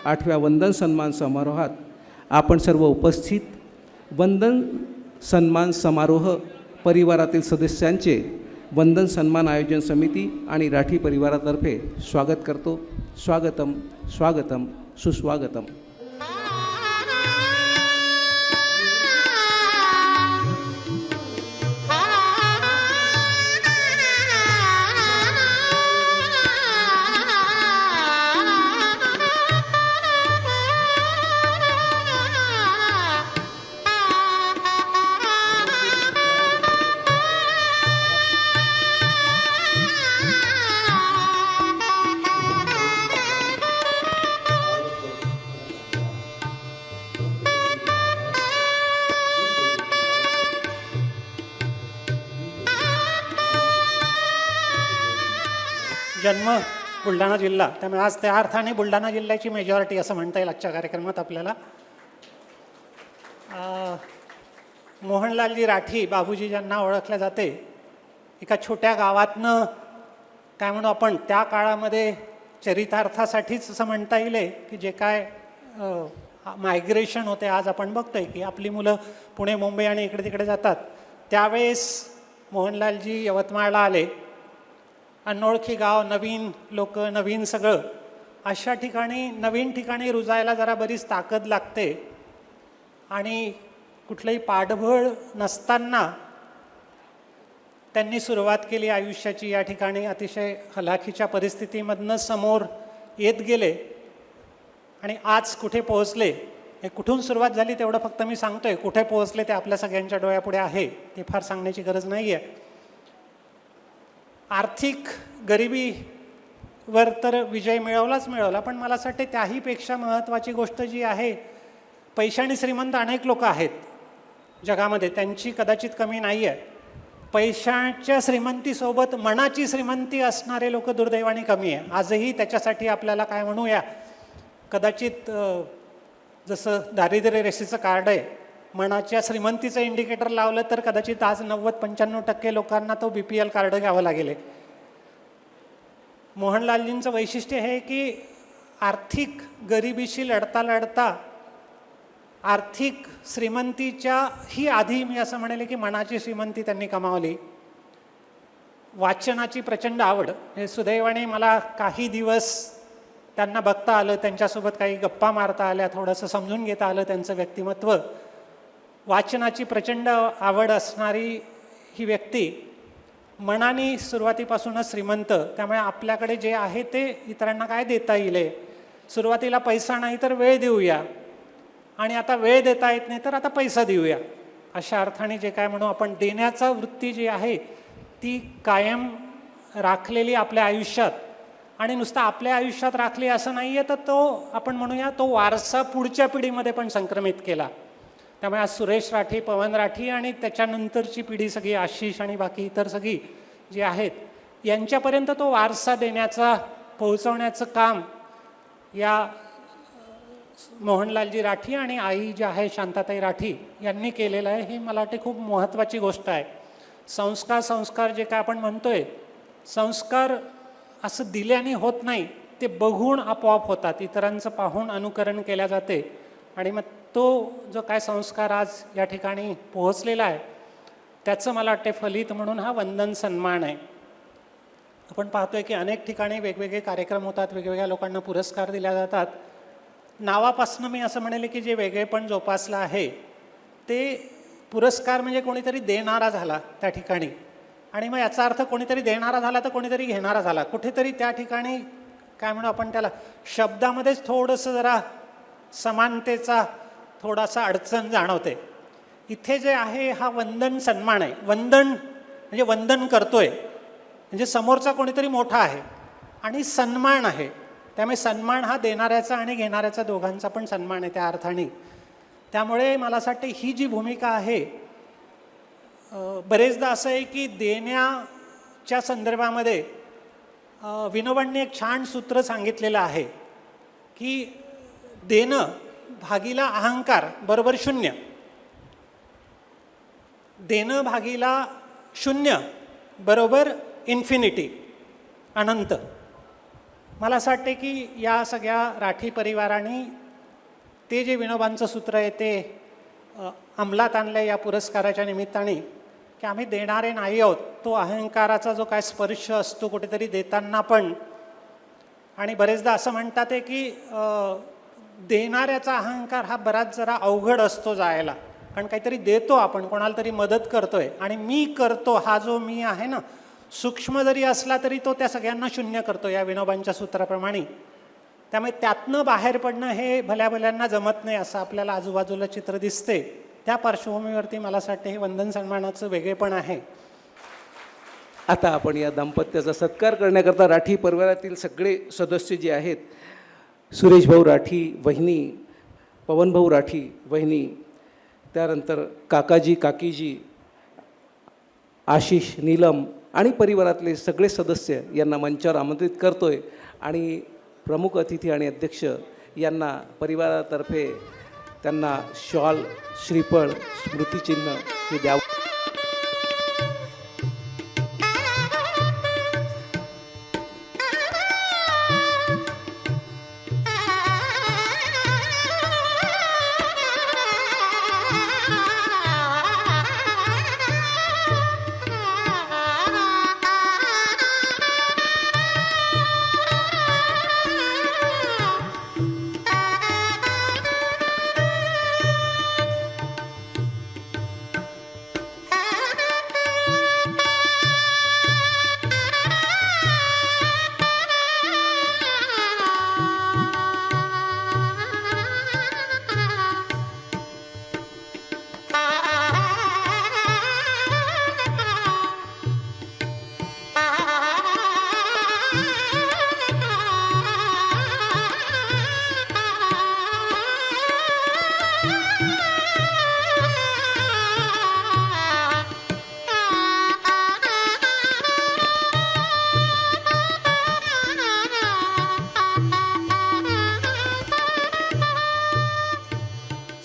8व्या वंदन सन्मान समारोहात आपण सर्व उपस्थित वंदन सन्मान समारोह परिवारातील सदस्यांचे वंदन सन्मान आयोजन समिती आणि राठी परिवारातर्फे स्वागत करतो. स्वागतम स्वागतम सुस्वागतम. जन्म बुलढाणा जिल्हा, त्यामुळे आज त्या अर्थाने बुलढाणा जिल्ह्याची मेजॉरिटी असं म्हणता येईल आजच्या कार्यक्रमात आपल्याला. मोहनलालजी राठी, बाबूजी ज्यांना ओळखले जाते, एका छोट्या गावातनं काय म्हणू आपण त्या काळामध्ये चरितार्थासाठीच असं म्हणता येईल की जे काय मायग्रेशन होते आज आपण बघतोय की आपली मुलं पुणे मुंबई आणि इकडे तिकडे जातात. त्यावेळेस मोहनलालजी यवतमाळला आले. अनोळखी गाव, नवीन लोक, नवीन सगळं, अशा ठिकाणी नवीन ठिकाणी रुजायला जरा बरीच ताकद लागते. आणि कुठलंही पाठबळ नसताना त्यांनी सुरुवात केली आयुष्याची. या ठिकाणी अतिशय हलाखीच्या परिस्थितीमधनं समोर येत गेले आणि आज कुठे पोहोचले. हे कुठून सुरुवात झाली तेवढं फक्त मी सांगतोय, कुठे पोहोचले ते आपल्या सगळ्यांच्या डोळ्यापुढे आहे, ते फार सांगण्याची गरज नाही आहे. आर्थिक गरिबीवर तर विजय मिळवला, पण मला असं वाटते त्याहीपेक्षा महत्त्वाची गोष्ट जी आहे, पैशाने श्रीमंत अनेक लोक आहेत जगामध्ये, त्यांची कदाचित कमी नाही आहे. पैशाच्या श्रीमंतीसोबत मनाची श्रीमंती असणारे लोक दुर्दैवाने कमी आहे. आजही त्याच्यासाठी आपल्याला काय म्हणूया, कदाचित जसं दारिद्र्य रेषेचं कार्ड आहे, मनाच्या श्रीमंतीचं इंडिकेटर लावलं तर कदाचित आज 90-95% लोकांना तो BPL कार्ड घ्यावं लागेल. मोहनलालजींचं वैशिष्ट्य हे की आर्थिक गरिबीशी लढता लढता आर्थिक श्रीमंतीच्या ही आधी मी असं म्हणेल की मनाची श्रीमंती त्यांनी कमावली. वाचनाची प्रचंड आवड. हे सुदैवाने मला काही दिवस त्यांना बघता आलं, त्यांच्यासोबत काही गप्पा मारता आल्या, थोडंसं समजून घेता आलं त्यांचं व्यक्तिमत्व. वाचनाची प्रचंड आवड असणारी ही व्यक्ती, मनाने सुरुवातीपासूनच श्रीमंत. त्यामुळे आपल्याकडे जे आहे ते इतरांना काय देता येईल. सुरुवातीला पैसा नाही तर वेळ देऊया, आणि आता वेळ देता येत नाही तर आता पैसा देऊया. अशा अर्थाने जे काय म्हणू आपण, देण्याचा वृत्ती जी आहे ती कायम राखलेली आपल्या आयुष्यात. आणि नुसतं आपल्या आयुष्यात राखली असं नाही आहे, तर तो आपण म्हणूया तो वारसा पुढच्या पिढीमध्ये पण संक्रमित केला. त्यामुळे आज सुरेश राठी, पवन राठी आणि त्याच्यानंतरची पिढी सगळी, आशिष आणि बाकी इतर सगळी जी आहेत, यांच्यापर्यंत तो वारसा देण्याचा, पोहोचवण्याचं काम या मोहनलालजी राठी आणि आई जी आहे शांताताई राठी यांनी केलेलं आहे. ही मला वाटते खूप महत्त्वाची गोष्ट आहे. संस्कार जे काय आपण म्हणतोय, संस्कार असं दिल्याने होत नाही, ते बघून आपोआप होतात. इतरांचं पाहून अनुकरण केल्या जाते आणि मग तो जो काय संस्कार आज या ठिकाणी पोहोचलेला आहे त्याचं मला वाटते फलित म्हणून हा वंदन सन्मान आहे. आपण पाहतोय की अनेक ठिकाणी वेगवेगळे कार्यक्रम होतात, वेगवेगळ्या लोकांना पुरस्कार दिल्या जातात. नावापासून मी असं म्हणेल की जे वेगळेपण जोपासलं आहे ते पुरस्कार म्हणजे कोणीतरी देणारा झाला त्या ठिकाणी, आणि मग याचा अर्थ कोणीतरी देणारा झाला तर कोणीतरी घेणारा झाला. कुठेतरी त्या ठिकाणी काय म्हणू आपण त्याला, शब्दामध्येच थोडंसं जरा समानतेचा थोडासा अडचण जाणवते. इथे जे आहे हा वंदन सन्मान आहे. वंदन म्हणजे वंदन करतोय म्हणजे समोरचा कोणीतरी मोठा आहे, आणि सन्मान आहे. त्यामुळे सन्मान हा देणाऱ्याचा आणि घेणाऱ्याचा दोघांचा पण सन्मान आहे त्या अर्थाने. त्यामुळे मला असं वाटतं ही जी भूमिका आहे, बरेचदा असं आहे की देण्याच्या संदर्भामध्ये विनोबांनी एक छान सूत्र सांगितलेलं आहे की देणं भागीला अहंकार बरोबर शून्य. देणं भागीला शून्य बरोबर इन्फिनिटी, अनंत. मला असं वाटते की या सगळ्या राठी परिवाराने ते जे विनोबांचं सूत्र आहे ते अंमलात आणलं या पुरस्काराच्या निमित्ताने, की आम्ही देणारे नाही आहोत. तो अहंकाराचा जो काय स्पर्श असतो कुठेतरी देताना पण, आणि बरेचदा असं म्हणतात आहे की देणाऱ्याचा अहंकार हा बराच जरा अवघड असतो जायला. कारण काहीतरी देतो आपण, कोणाला तरी मदत करतोय, आणि मी करतो हा जो मी आहे ना, सूक्ष्म जरी असला तरी तो त्या सगळ्यांना शून्य करतो या विनोबांच्या सूत्राप्रमाणे. त्यामुळे त्यातनं बाहेर पडणं हे भल्याभल्यांना जमत नाही असं आपल्याला आजूबाजूला चित्र दिसते. त्या पार्श्वभूमीवरती मला असं वाटतं हे वंदन सन्मानाचं वेगळेपण आहे. आता आपण या दाम्पत्याचा सत्कार करण्याकरता राठी परिवारातील सगळे सदस्य जे आहेत, सुरेशभाऊ राठी वहिनी, पवनभाऊ राठी वहिनी, त्यानंतर काकाजी काकीजी, आशिष, नीलम आणि परिवारातले सगळे सदस्य यांना मंचावर आमंत्रित करतोय. आणि प्रमुख अतिथी आणि अध्यक्ष यांना परिवारातर्फे त्यांना शॉल, श्रीफळ, स्मृतिचिन्ह हे द्यावं.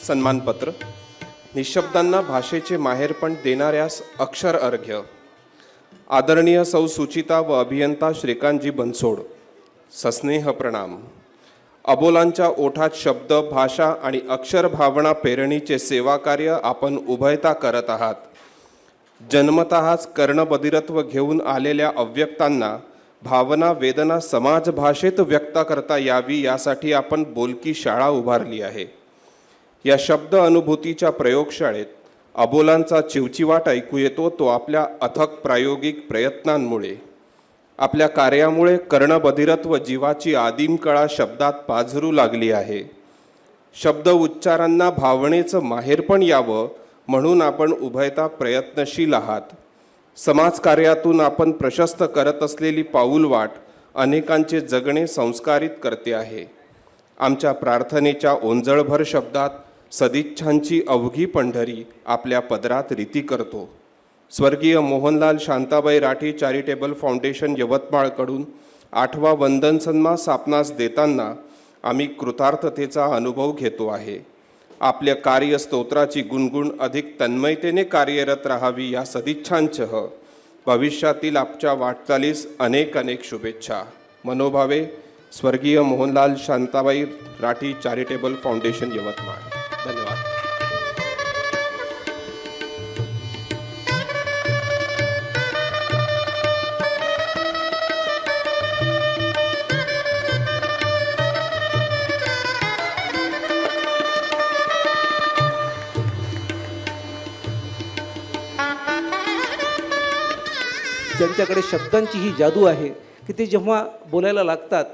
सन्मानपत्र. निशब्दांना भाषेचे माहेरपण देणाऱ्यास अक्षर अर्घ्य. आदरणीय सौ सुचिता व अभियंता श्रीकांतजी बनसोड, सस्नेह प्रणाम. अबोलांच्या ओठात शब्द, भाषा आणि अक्षर भावना पेरणीचे सेवाकार्य आपण उभयता करत आहात. जन्मतःच कर्णबधिरत्व घेऊन आलेल्या अव्यक्तांना भावना, वेदना समाज भाषेत व्यक्त करता यावी यासाठी आपण बोलकी शाळा उभारली आहे. या शब्द अनुभूतीच्या प्रयोगशाळेत अबोलांचा चिवचिवाट ऐकू येतो. तो आपल्या अथक प्रायोगिक प्रयत्नांमुळे, आपल्या कार्यामुळे कर्णबधिरत्व जीवाची आदिम कळा शब्दात पाझरू लागली आहे. शब्द उच्चारांना भावनेचं माहेरपण यावं म्हणून आपण उभयता प्रयत्नशील आहात. समाजकार्यातून आपण प्रशस्त करत असलेली पाऊलवाट अनेकांचे जगणे संस्कारित करते आहे. आमच्या प्रार्थनेच्या ओंजळभर शब्दात सदिच्छांची अवघी पंढरी आपल्या पदरात रीती करतो. स्वर्गीय मोहनलाल शांताबाई राठी चॅरिटेबल फाउंडेशन यवतमाळकडून 8वा वंदन सन्मान आपणास देताना आम्ही कृतार्थतेचा अनुभव घेतो आहे. आपल्या कार्यस्तोत्राची गुणगुण अधिक तन्मयतेने कार्यरत राहावी या सदिच्छांसह भविष्यातील आपच्या वाटचालीस अनेक अनेक शुभेच्छा. मनोभावे, स्वर्गीय मोहनलाल शांताबाई राठी चॅरिटेबल फाउंडेशन यवतमाळ. धन्यवाद. ज्यांच्याकडे शब्दांची ही जादू आहे की ते जेव्हा बोलायला लागतात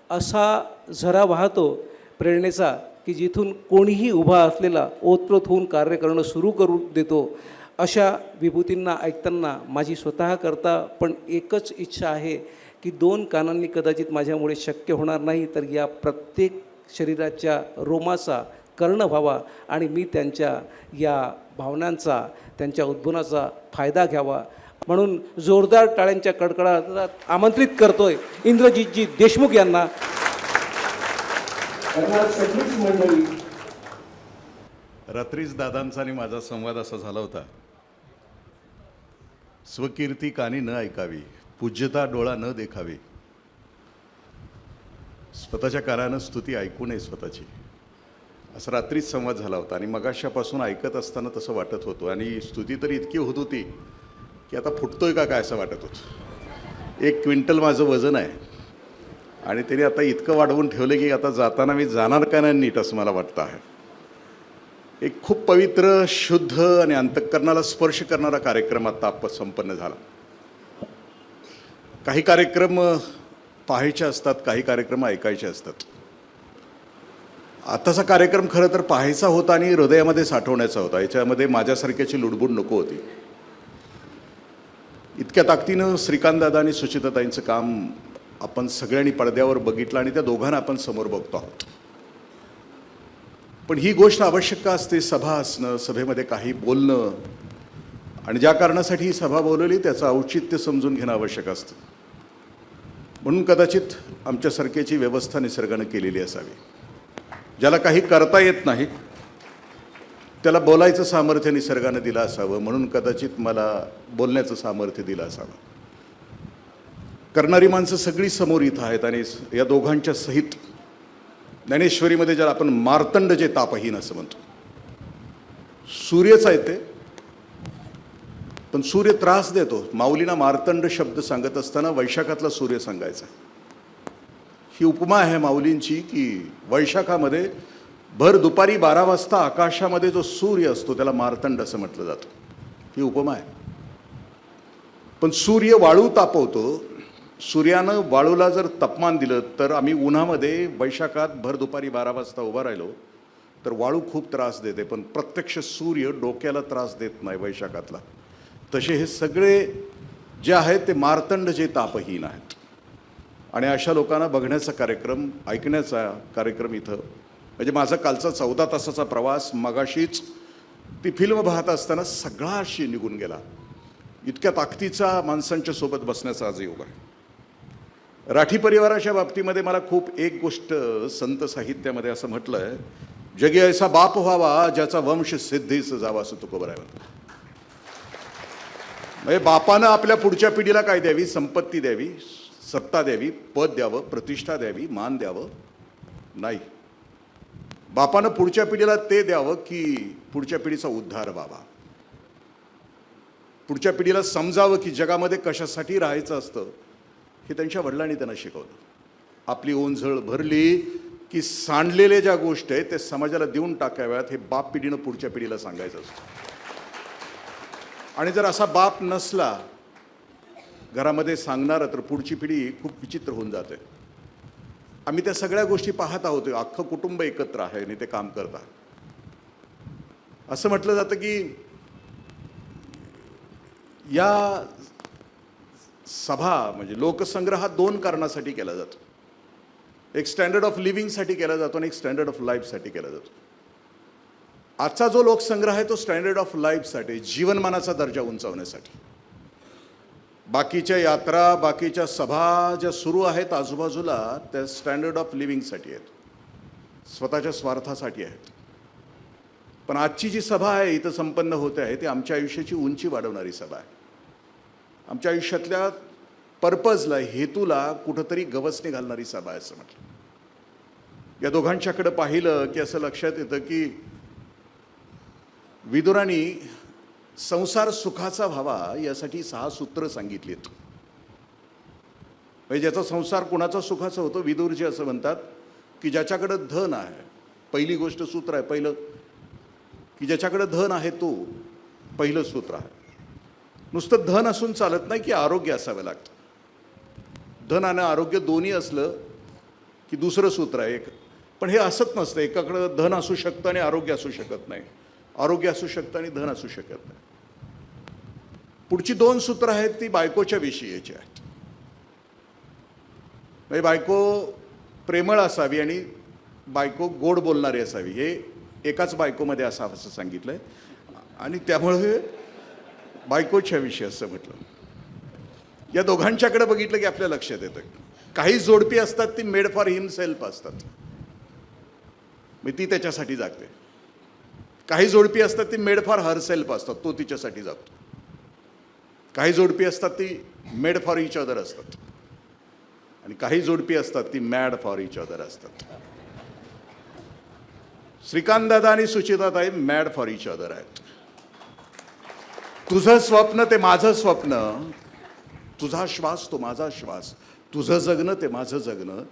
असा झरा वाहतो प्रेरणेचा की जिथून कोणीही उभा असलेला ओतप्रोत होऊन कार्य करणं सुरू करू देतो. अशा विभूतींना ऐकताना माझी स्वतः करता पण एकच इच्छा आहे की 2 कानांनी कदाचित माझ्यामुळे शक्य होणार नाही, तर या प्रत्येक शरीराच्या रोमाचा कर्ण व्हावा आणि मी त्यांच्या या भावनांचा, त्यांच्या उद्भवनाचा फायदा घ्यावा. म्हणून जोरदार टाळ्यांच्या कडकडाटात आमंत्रित करतोय इंद्रजितजी देशमुख यांना. रात्रीच दादांचा आणि माझा संवाद असा झाला होता, स्वकीर्ती कानी न ऐकावी, पूज्यता डोळा न देखावी. स्वतःच्या कानानं स्तुती ऐकू नये स्वतःची, असं रात्रीच संवाद झाला होता. आणि मगाशापासून ऐकत असताना तसं वाटत होतं. आणि स्तुती तर इतकी होत होती की आता फुटतोय का काय असं वाटत होतं. 1 क्विंटल माझं वजन आहे आणि त्याने आता इतकं वाढवून ठेवलं की आता जाताना मी जाणार का नाही नीट असं मला वाटतं आहे. एक खूप पवित्र, शुद्ध आणि अंतःकरणाला स्पर्श करणारा कार्यक्रम आता संपन्न झाला. काही कार्यक्रम पाहायचे असतात, काही कार्यक्रम ऐकायचे असतात. आताचा कार्यक्रम खरं तर पाहायचा होता आणि हृदयामध्ये साठवण्याचा होता. याच्यामध्ये माझ्यासारख्याची लुडबुड नको होती. इतक्या ताकदीनं श्रीकांतदादा आणि सुचिताताईंचं काम आपण सगळ्यांनी पडद्यावर बघितलं आणि त्या दोघांना आपण समोर बघतो आहोत. पण ही गोष्ट आवश्यक का असते? सभा असणं, सभेमध्ये काही बोलणं आणि ज्या कारणासाठी ही सभा बोलवली त्याचं औचित्य समजून घेणं आवश्यक असतं. म्हणून कदाचित आमच्यासारख्याची व्यवस्था निसर्गानं केलेली असावी. ज्याला काही करता येत नाही त्याला बोलायचं सामर्थ्य निसर्गानं दिलं असावं. म्हणून कदाचित मला बोलण्याचं सामर्थ्य दिलं असावं. करणारी माणसं सगळी समोर इथं आहेत आणि या दोघांच्या सहित ज्ञानेश्वरीमध्ये ज्याला आपण मार्तंड जे तापहीन असं म्हणतो, सूर्यच आहे ते, पण सूर्य त्रास देतो. माऊलींना मार्तंड शब्द सांगत असताना वैशाखातला सूर्य सांगायचा. ही उपमा आहे माऊलींची की वैशाखामध्ये भर दुपारी 12 वाजता आकाशामध्ये जो सूर्य असतो त्याला मार्तंड असं म्हटलं जातं. ही उपमा आहे. पण सूर्य वाळू तापवतो. सूर्यानं वाळूला जर तापमान दिलं तर आम्ही उन्हामध्ये वैशाखात भर दुपारी 12 वाजता उभा राहिलो तर वाळू खूप त्रास देते, पण प्रत्यक्ष सूर्य डोक्याला त्रास देत नाही वैशाखातला. तसे हे सगळे जे आहेत ते मार्तंड जे तापहीन आहेत. आणि अशा लोकांना बघण्याचा कार्यक्रम, ऐकण्याचा कार्यक्रम इथं म्हणजे माझा कालचा 14 तासाचा प्रवास मगाशीच ती फिल्म पाहत असताना सगळा अशी निघून गेला. इतक्या ताकदीचा माणसांच्या सोबत बसण्याचा आज योग आहे. राठी परिवाराच्या बाबतीमध्ये मला खूप एक गोष्ट संत साहित्यामध्ये असं म्हटलं आहे, जगी ऐसा बाप व्हावा ज्याचा वंश सिद्धीस जावा, असं तुकोबराय म्हणतो. म्हणजे बापानं आपल्या पुढच्या पिढीला काय द्यावी? संपत्ती द्यावी, सत्ता द्यावी, पद द्यावं, प्रतिष्ठा द्यावी, मान द्यावं? नाही. बापानं पुढच्या पिढीला ते द्यावं की पुढच्या पिढीचा उद्धार व्हावा. पुढच्या पिढीला समजावं की जगामध्ये कशासाठी राहायचं असतं हे त्यांच्या वडिलांनी त्यांना शिकवलं. आपली ओंझळ भरली की सांडलेल्या ज्या गोष्टी आहेत त्या समाजाला देऊन टाकाव्यात हे बाप पिढीनं पुढच्या पिढीला सांगायचं असतं. आणि जर असा बाप नसला घरामध्ये सांगणारा तर पुढची पिढी खूप विचित्र होऊन जाते. आम्ही त्या सगळ्या गोष्टी पाहत आहोत. अख्खं कुटुंब एकत्र आहे आणि ते काम करतात. असं म्हटलं जातं की या सभा म्हणजे लोकसंग्रह हा 2 कारणासाठी केला जातो. एक स्टँडर्ड ऑफ लिव्हिंगसाठी केला जातो आणि एक स्टँडर्ड ऑफ लाईफसाठी केला जातो. आजचा जो लोकसंग्रह आहे तो स्टँडर्ड ऑफ लाईफसाठी, जीवनमानाचा दर्जा उंचावण्यासाठी. बाकीच्या यात्रा, बाकीच्या सभा ज्या सुरू आहेत आजूबाजूला त्या स्टँडर्ड ऑफ लिव्हिंगसाठी आहेत, स्वतःच्या स्वार्थासाठी आहेत. पण आजची जी सभा आहे इथं संपन्न होते आहे ती आमच्या आयुष्याची उंची वाढवणारी सभा आहे. आमच्या आयुष्यातल्या पर्पजला, हेतूला कुठंतरी गवसणी घालणारी सभा आहे असं म्हटलं. या दोघांच्याकडे पाहिलं की असं लक्षात येतं की विदुरांनी संसार सुखाचा व्हावा यासाठी 6 सूत्र सांगितलीत. म्हणजे ज्याचा संसार कुणाचा सुखाचा होतो, विदुरजी असं म्हणतात की ज्याच्याकडं धन आहे, पहिली गोष्ट सूत्र आहे पहिलं की ज्याच्याकडं धन आहे तो पहिलं सूत्र आहे. नुसतं धन असून चालत नाही की आरोग्य असावं लागतं. धन आणि आरोग्य दोन्ही असलं की दुसरं सूत्र आहे एक. पण हे असत नसतं. एकाकडं धन असू शकतं आणि आरोग्य असू शकत नाही, आरोग्य असू शकतं आणि धन असू शकत नाही. पुढची 2 सूत्र आहेत ती बायकोच्या विषयीची आहेत. म्हणजे बायको प्रेमळ असावी आणि बायको गोड बोलणारी असावी. हे एकाच बायकोमध्ये असावं असं सांगितलंय आणि त्यामुळे बायकोच्या विषयी असं म्हटलं. या दोघांच्याकडे बघितलं की आपल्या लक्षात येतं काही जोडपी असतात ती मेड फॉर हिमसेल्फ असतात, मग ती त्याच्यासाठी जागते. काही जोडपी असतात ती मेड फॉर हरसेल्फ असतात, तो तिच्यासाठी जागतो. काही जोडपी असतात ती मेड फॉर इच अदर असतात. आणि आणि काही जोडपी असतात ती मॅड फॉर इच अदर असतात. श्रीकांत दादा आणि सुचिताताई मॅड फॉर इच अदर आहेत. तुझं स्वप्न ते माझं स्वप्न, तुझा श्वास तो माझा श्वास, तुझं जगणं ते माझं जगणं.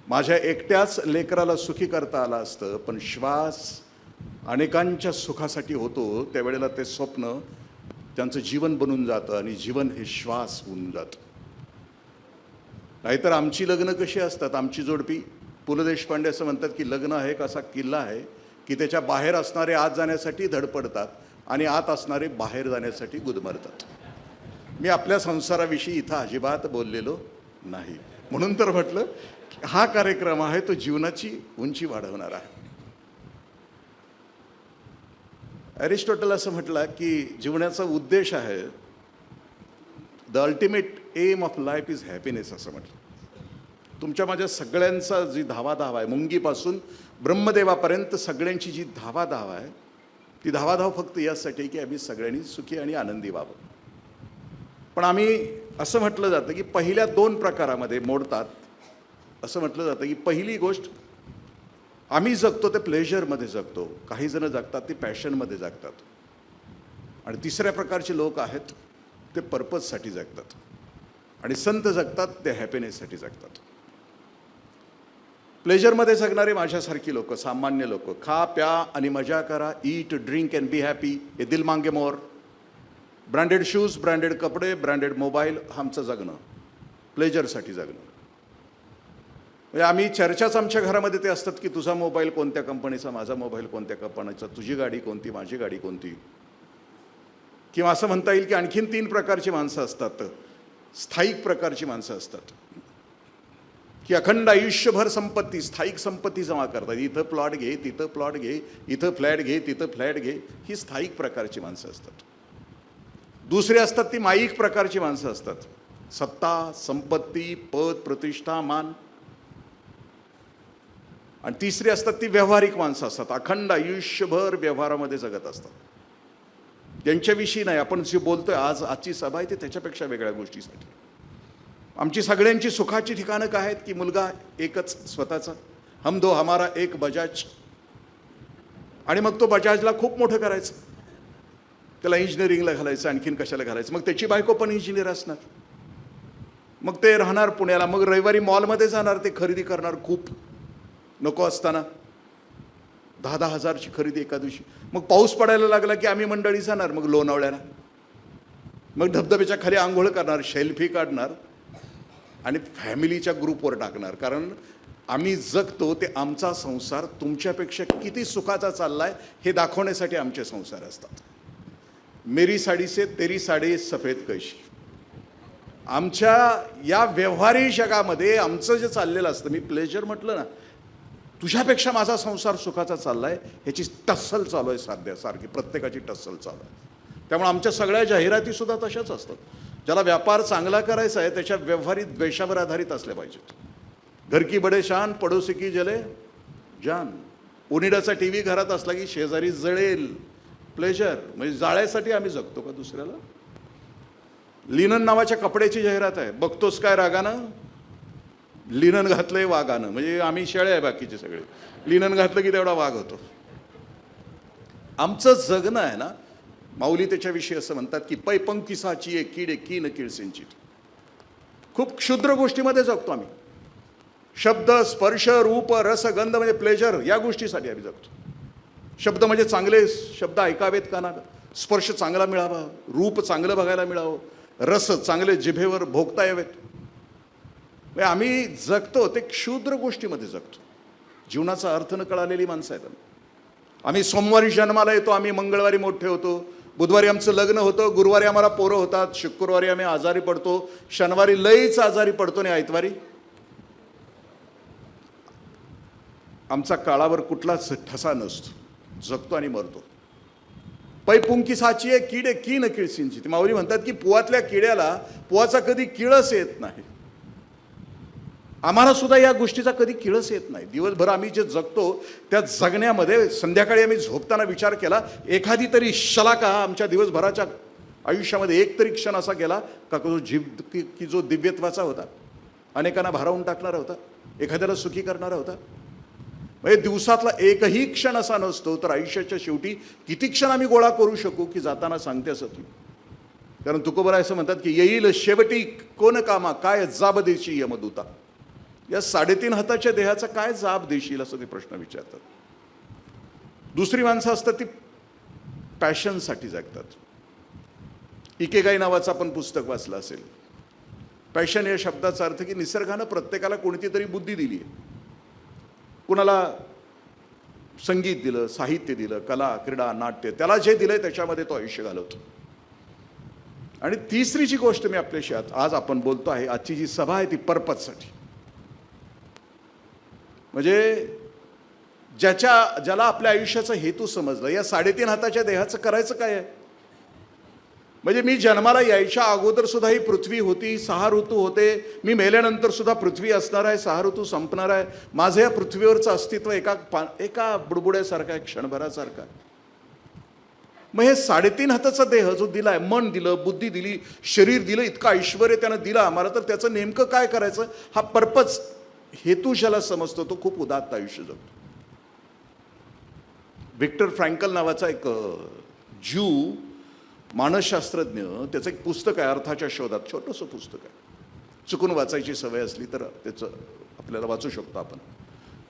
माझ्या एकट्याच लेकराला सुखी करता आलं असतं, पण श्वास अनेकांच्या सुखासाठी होतो, त्यावेळेला ते स्वप्न त्यांचं जीवन बनून जातं आणि जीवन हे श्वास होऊन जातं. नाहीतर आमची लग्न कशी असतात, आमची जोडपी पु ल देशपांडे असं म्हणतात की लग्न आहे कसा किल्ला आहे की त्याच्या बाहेर असणारे आत जाण्यासाठी धडपडतात आणि आत असणारे बाहेर जाण्यासाठी गुदमरतात. मी आपल्या संसाराविषयी इथं अजिबात बोललेलो नाही, म्हणून तर म्हटलं की हा कार्यक्रम आहे तो जीवनाची उंची वाढवणार आहे. ॲरिस्टॉटल असं म्हटलं की जीवनाचा उद्देश आहे, the ultimate aim of life is happiness असं म्हटलं. तुमच्या माझ्या सगळ्यांचा जी धावाधाव आहे, मुंगीपासून ब्रह्मदेवापर्यंत सगळ्यांची जी धावाधाव आहे, ती धावाधाव फक्त यासाठी की आम्ही सगळ्यांनी सुखी आणि आनंदी व्हावं. पण आम्ही असं म्हटलं जातं की पहिल्या 2 प्रकारामध्ये मोडतात. असं म्हटलं जातं की पहिली गोष्ट आम्ही जगतो ते प्लेजरमध्ये जगतो, काही जण जगतात ते पॅशनमध्ये जगतात, आणि तिसऱ्या प्रकारचे लोक आहेत ते पर्पजसाठी जगतात, आणि संत जगतात ते हॅपीनेससाठी जगतात. प्लेजरमध्ये जगणारे माझ्यासारखी लोक, सामान्य लोक, खा प्या आणि मजा करा, eat drink and be happy, हे दिल मांगे मोर. ब्रँडेड शूज, ब्रँडेड कपडे, ब्रँडेड मोबाईल, आमचं जगणं प्लेजरसाठी जगणं. म्हणजे आम्ही चर्चाच आमच्या घरामध्ये ते असतात की तुझा मोबाईल कोणत्या कंपनीचा, माझा मोबाईल कोणत्या कंपनीचा, तुझी गाडी कोणती, माझी गाडी कोणती. किंवा असं म्हणता येईल की आणखीन 3 प्रकारची माणसं असतात. स्थायिक प्रकारची माणसं असतात की अखंड आयुष्यभर संपत्ती, स्थायिक संपत्ती जमा करतात. इथं प्लॉट घे, तिथं प्लॉट घे, इथं फ्लॅट घे, तिथं फ्लॅट घे, ही स्थायिक प्रकारची माणसं असतात. दुसरी असतात ती माईक प्रकारची माणसं असतात, सत्ता, संपत्ती, पद, प्रतिष्ठा, मान. आणि तिसरी असतात ती व्यावहारिक माणसं असतात, अखंड आयुष्यभर व्यवहारामध्ये जगत असतात. त्यांच्याविषयी नाही आपण जे बोलतोय आज, आजची सभा आहे ते त्याच्यापेक्षा वेगळ्या गोष्टीसाठी. आमची सगळ्यांची सुखाची ठिकाणं काय आहेत की मुलगा एकच स्वतःचा, हम दो हमारा एक बजाज, आणि मग तो बजाजला खूप मोठं करायचं, त्याला इंजिनिअरिंगला घालायचं, आणखीन कशाला घालायचं. मग त्याची बायको पण इंजिनियर असणार, मग ते राहणार पुण्याला, मग रविवारी मॉलमध्ये जाणार, ते खरेदी करणार खूप नको असताना 10-10 हजारची खरेदी एका दिवशी. मग पाऊस पडायला लागला की आम्ही मंडळी जाणार मग लोणावळ्याला, मग धबधब्याच्या खाली आंघोळ करणार, सेल्फी काढणार आणि फॅमिलीच्या ग्रुपवर टाकणार. कारण आम्ही जगतो ते आमचा संसार तुमच्यापेक्षा किती सुखाचा चाललाय हे दाखवण्यासाठी आमचे संसार असतात. मेरी साडी से तेरी साडी सफेद कैशी. आमच्या या व्यवहारी जगामध्ये आमचं जे चाललेलं असतं, मी प्लेजर म्हटलं ना, तुझ्यापेक्षा माझा संसार सुखाचा चाललाय, ह्याची टस्सल चालू आहे सध्या सारखी, प्रत्येकाची टस्सल चालू आहे. त्यामुळे आमच्या सगळ्या जाहिराती सुद्धा तशाच असतात. ज्याला व्यापार चांगला करायचा आहे त्याच्या व्यवहारिक द्वेषावर आधारित असल्या पाहिजेत. घर की बडे शान, पडोसी की जले जान. ओनिडाचा टीव्ही घरात असला की शेजारी जळेल. प्लेजर म्हणजे जाळ्यासाठी आम्ही जगतो का दुसऱ्याला. लिनन नावाच्या कपड्याची जाहिरात आहे, बघतोस काय रागानं, लिनन घातलंय वाघानं. म्हणजे आम्ही शेळे आहे बाकीचे सगळे, लिनन घातलं की तेवढा वाघ होतो. आमचं जगणं आहे ना, माऊली त्याच्याविषयी असं म्हणतात की पै पंकिसाची किडे की न किळसिंची. खूप क्षुद्र गोष्टीमध्ये जगतो आम्ही. शब्द, स्पर्श, रूप, रस, गंध म्हणजे प्लेजर, या गोष्टीसाठी आम्ही जगतो. शब्द म्हणजे चांगले शब्द ऐकावेत कानाला, स्पर्श चांगला मिळावा, रूप चांगलं बघायला मिळावं, रस चांगले जिभेवर भोगता यावेत. म्हणजे आम्ही जगतो ते क्षुद्र गोष्टीमध्ये जगतो. जीवनाचा अर्थ न कळालेली माणसं आहेत. आम्ही सोमवारी जन्माला येतो, आम्ही मंगळवारी मोठे होतो, बुधवारी आमचं लग्न होतं, गुरुवारी आम्हाला पोरं होतात, शुक्रवारी आम्ही आजारी पडतो, शनिवारी लईच आजारी पडतो आणि आयतवारी आमचा काळावर कुठलाच ठसा नसतो. जगतो आणि मरतो. पै पुंकी साची आहे किडे की न किळसिंची. ती माऊली म्हणतात की पुवातल्या किड्याला पुवाचा कधी किळस येत नाही. आम्हाला सुद्धा या गोष्टीचा कधी किळस येत नाही. दिवसभर आम्ही जे जगतो त्या जगण्यामध्ये संध्याकाळी आम्ही झोपताना विचार केला, एखादी तरी शलाका आमच्या दिवसभराच्या आयुष्यामध्ये एक तरी क्षण असा गेला का जो जीव की जो दिव्यत्वाचा होता. अनेकांना भारावून टाकणारा होता, एखाद्याला सुखी करणारा होता. म्हणजे दिवसातला एकही क्षण असा नसतो तर आयुष्याच्या शेवटी किती क्षण आम्ही गोळा करू शकू की जाताना सांगते असं ती. कारण तुकोबरा असं म्हणतात की येईल शेवटी कोण कामा काय जाब देशी यमदूता. या 3.5 हाताच्या देहाचा काय जाब देशील असं ते प्रश्न विचारतात. दुसरी माणसं असतात ती पॅशनसाठी जगतात. इकेगाई नावाचं आपण पुस्तक वाचलं असेल. पॅशन या शब्दाचा अर्थ की निसर्गानं प्रत्येकाला कोणती तरी बुद्धी दिली आहे. कुणाला संगीत दिलं, साहित्य दिलं, कला, क्रीडा, नाट्य, त्याला जे दिलंय त्याच्यामध्ये तो आयुष्य घालवतो. आणि तिसरी जी गोष्ट मी आपल्याशी आज आपण बोलतो आहे, आजची जी सभा आहे ती पर्पजसाठी. म्हणजे ज्याला आपल्या आयुष्याचा हेतू समजला, या 3.5 हाताच्या देहाचं करायचं काय आहे. म्हणजे मी जन्माला यायच्या अगोदर सुद्धा ही पृथ्वी होती, 6 ऋतू होते, मी मेल्यानंतर सुद्धा पृथ्वी असणार आहे, 6 ऋतू संपणार आहे. माझं या पृथ्वीवरचं अस्तित्व एका बुडबुड्यासारखं आहे, क्षणभरासारखं आहे. मग हे 3.5 हाताचा देह जो दिलाय, मन दिलं, बुद्धी दिली, शरीर दिलं, इतकं ऐश्वर्य त्यानं दिलं आम्हाला, तर त्याचं नेमकं काय करायचं, हा पर्पज हेतू ज्याला समजतो तो खूप उदात्त आयुष्य जगतो. व्हिक्टर फ्रँकल नावाचा एक ज्यू मानसशास्त्रज्ञ, त्याचं एक पुस्तक आहे अर्थाच्या शोधात, छोटंसं पुस्तक आहे. चुकून वाचायची सवय असली तर त्याचं आपल्याला वाचू शकतो आपण.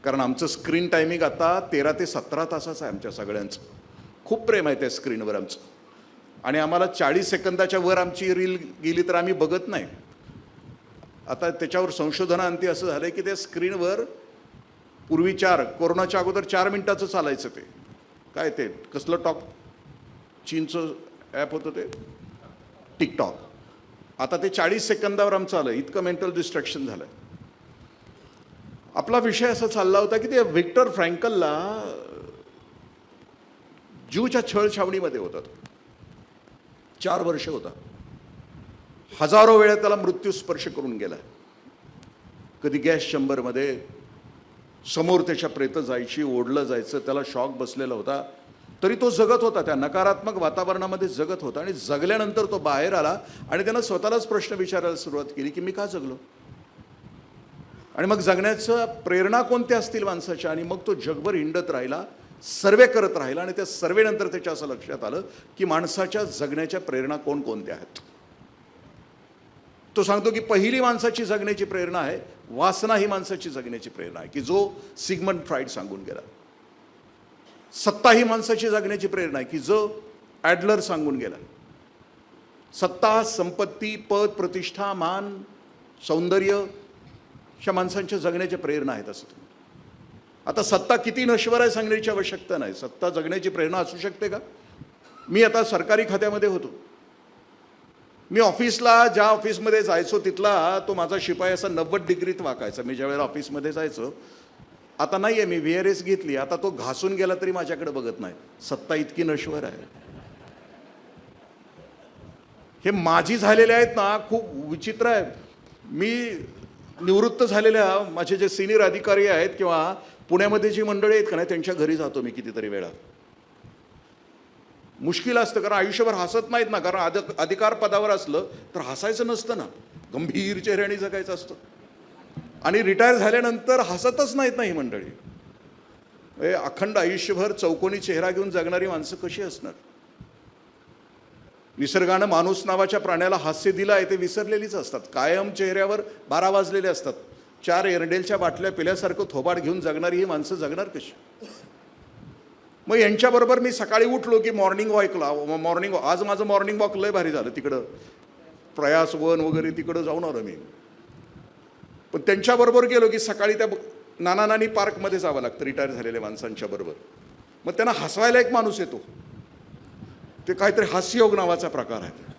कारण आमचं स्क्रीन टायमिंग आता 13 ते 17 तासाचं आहे आमच्या सगळ्यांचं. खूप प्रेम आहे त्या स्क्रीनवर आमचं. आणि आम्हाला 40 सेकंदाच्या वर आमची रील गेली तर आम्ही बघत नाही. आता त्याच्यावर संशोधनाअंती असं झालं की त्या स्क्रीनवर पूर्वी कोरोनाच्या अगोदर 4 मिनिटाचं चालायचं ते काय ते कसलं टॉक चीनचं ॲप होतं ते टिकटॉक. आता ते 40 सेकंदावर आमचं आलं. इतकं मेंटल डिस्ट्रॅक्शन झालं. आपला विषय असा चालला होता की ते व्हिक्टर फ्रँकलला ज्यूच्या छळछावणीमध्ये होता. 4 वर्ष होता. हजारो वेळा त्याला मृत्यू स्पर्श करून गेला. कधी गॅस चेंबरमध्ये समोर त्याच्या प्रेतं जायची, ओढलं जायचं, त्याला शॉक बसलेला होता, तरी तो जगत होता. त्या नकारात्मक वातावरणामध्ये जगत होता. आणि जगल्यानंतर तो बाहेर आला आणि त्यानं स्वतःलाच प्रश्न विचारायला सुरुवात केली की मी का जगलो. आणि मग जगण्याचं प्रेरणा कोणत्या असतील माणसाच्या. आणि मग तो जगभर हिंडत राहिला, सर्वे करत राहिला. आणि त्या सर्वेनंतर त्याच्या असं लक्षात आलं की माणसाच्या जगण्याच्या प्रेरणा कोणकोणत्या आहेत. तो सांगतो की पहिली माणसाची जगण्याची प्रेरणा आहे वासना, ही माणसाची जगण्याची प्रेरणा आहे की जो सिग्मंड फ्राईड सांगून गेला. सत्ता ही माणसाची जगण्याची प्रेरणा आहे की जो ॲडलर सांगून गेला. सत्ता, संपत्ती, पद, प्रतिष्ठा, मान, सौंदर्य ह्या माणसांच्या जगण्याच्या प्रेरणा आहेत असं. आता सत्ता किती नश्वर आहे सांगण्याची आवश्यकता नाही. सत्ता जगण्याची प्रेरणा असू शकते का. मी आता सरकारी खात्यामध्ये होतो. मी ऑफिसला ज्या ऑफिसमध्ये जायचो तिथला तो माझा शिपाई असा 90 डिग्रीत वाकायचा. मी ज्यावेळेला ऑफिसमध्ये जायचो. आता नाही आहे, मी VRS घेतली. आता तो घासून गेला तरी माझ्याकडे बघत नाही. सत्ता इतकी नश्वर आहे. हे माझी झालेले आहेत ना, खूप विचित्र आहे. मी निवृत्त झालेल्या माझे जे सिनियर अधिकारी आहेत किंवा पुण्यामध्ये जी मंडळी आहेत का नाही, त्यांच्या घरी जातो मी कितीतरी वेळा. मुश्किल असतं कारण आयुष्यभर हसत नाहीत ना. कारण अधिकार पदावर असलं तर हसायचं नसतं ना, गंभीर चेहऱ्याने जगायचं असतं. आणि रिटायर झाल्यानंतर हसतच नाहीत ना ही मंडळी. अखंड आयुष्यभर चौकोनी चेहरा घेऊन जगणारी माणसं कशी असणार. निसर्गानं माणूस नावाच्या प्राण्याला हास्य दिलं आहे ते विसरलेलीच असतात. कायम चेहऱ्यावर 12 वाजलेले असतात. 4 एरंडेलच्या बाटल्या पिल्यासारखं थोबाड घेऊन जगणारी ही माणसं जगणार कशी. मग यांच्याबरोबर मी सकाळी उठलो की मॉर्निंग वॉक. आज माझं मॉर्निंग वॉक लय भारी झालं. तिकडं प्रयास वन वगैरे तिकडं जाऊन आलो मी. पण त्यांच्याबरोबर गेलो की सकाळी त्या नाना नानी पार्कमध्ये जावं लागतं रिटायर झालेल्या माणसांच्या बरोबर. मग त्यांना हसवायला एक माणूस येतो. ते काहीतरी हास्ययोग नावाचा प्रकार आहे.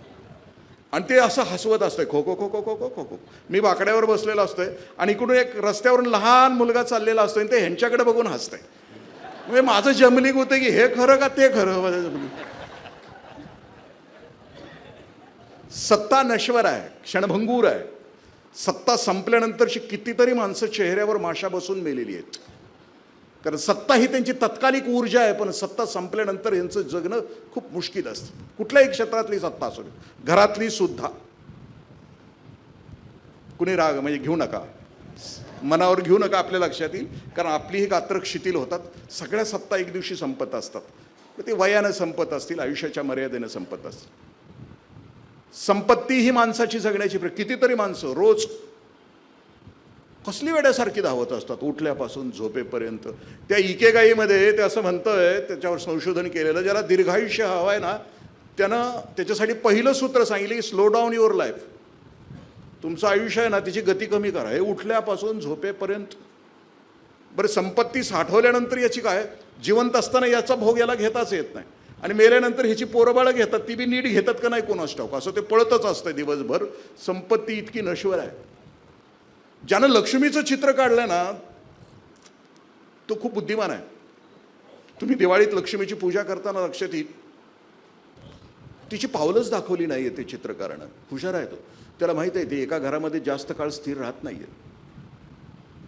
आणि ते असं हसवत असतंय खो खो खो खो खो खो खो खो. मी बाकड्यावर बसलेला असतोय आणि इकडून एक रस्त्यावरून लहान मुलगा चाललेला असतोय आणि ते ह्यांच्याकडे बघून हसतंय. म्हणजे माझं जमलिंग होतं की हे खरं का ते खरं. सत्ता नश्वर आहे, क्षणभंगूर आहे. सत्ता संपल्यानंतरची कितीतरी माणसं चेहऱ्यावर माशा बसून मेलेली आहेत. कारण सत्ता ही त्यांची तत्कालिक ऊर्जा आहे, पण सत्ता संपल्यानंतर यांचं जगणं खूप मुश्किल असतं. कुठल्याही क्षेत्रातली सत्ता असू दे, घरातली सुद्धा. कुणी राग म्हणजे घेऊ नका, मनावर घेऊ नका, आपल्या लक्षात येईल. कारण आपली ही गात्र शिथिल होतात. सगळ्या सत्ता एक दिवशी संपत असतात. ते वयानं संपत असतील, आयुष्याच्या मर्यादेनं संपत असतील. संपत्ती ही माणसाची जगण्याची कितीतरी माणसं रोज कसली वेड्यासारखी धावत असतात उठल्यापासून झोपेपर्यंत. त्या इकेगाईमध्ये ते असं म्हणतंय, त्याच्यावर संशोधन केलेलं, ज्याला दीर्घायुष्य हवं आहे ना, त्यानं त्याच्यासाठी पहिलं सूत्र सांगितलं, स्लो डाऊन युअर लाईफ. तुमचं आयुष्य आहे ना, तिची गती कमी करा. हे उठल्यापासून झोपेपर्यंत. बरं, संपत्ती साठवल्यानंतर याची काय, जिवंत असताना याचा भोग याला घेताच येत नाही, आणि मेल्यानंतर ह्याची पोरबाळं घेतात, ती बी नीट घेतात का नाही कोणास ठाऊक. असं ते पळतच असतं दिवसभर. संपत्ती इतकी नश्वर आहे. ज्यानं लक्ष्मीचं चित्र काढलं ना, तो खूप बुद्धिमान आहे. तुम्ही दिवाळीत लक्ष्मीची पूजा करताना लक्षात येईल, तिची पावलंच दाखवली नाही आहे ते चित्रकारानं. हुशार आहे तो. त्याला माहीत आहे ते एका घरामध्ये जास्त काळ स्थिर राहत नाही आहे.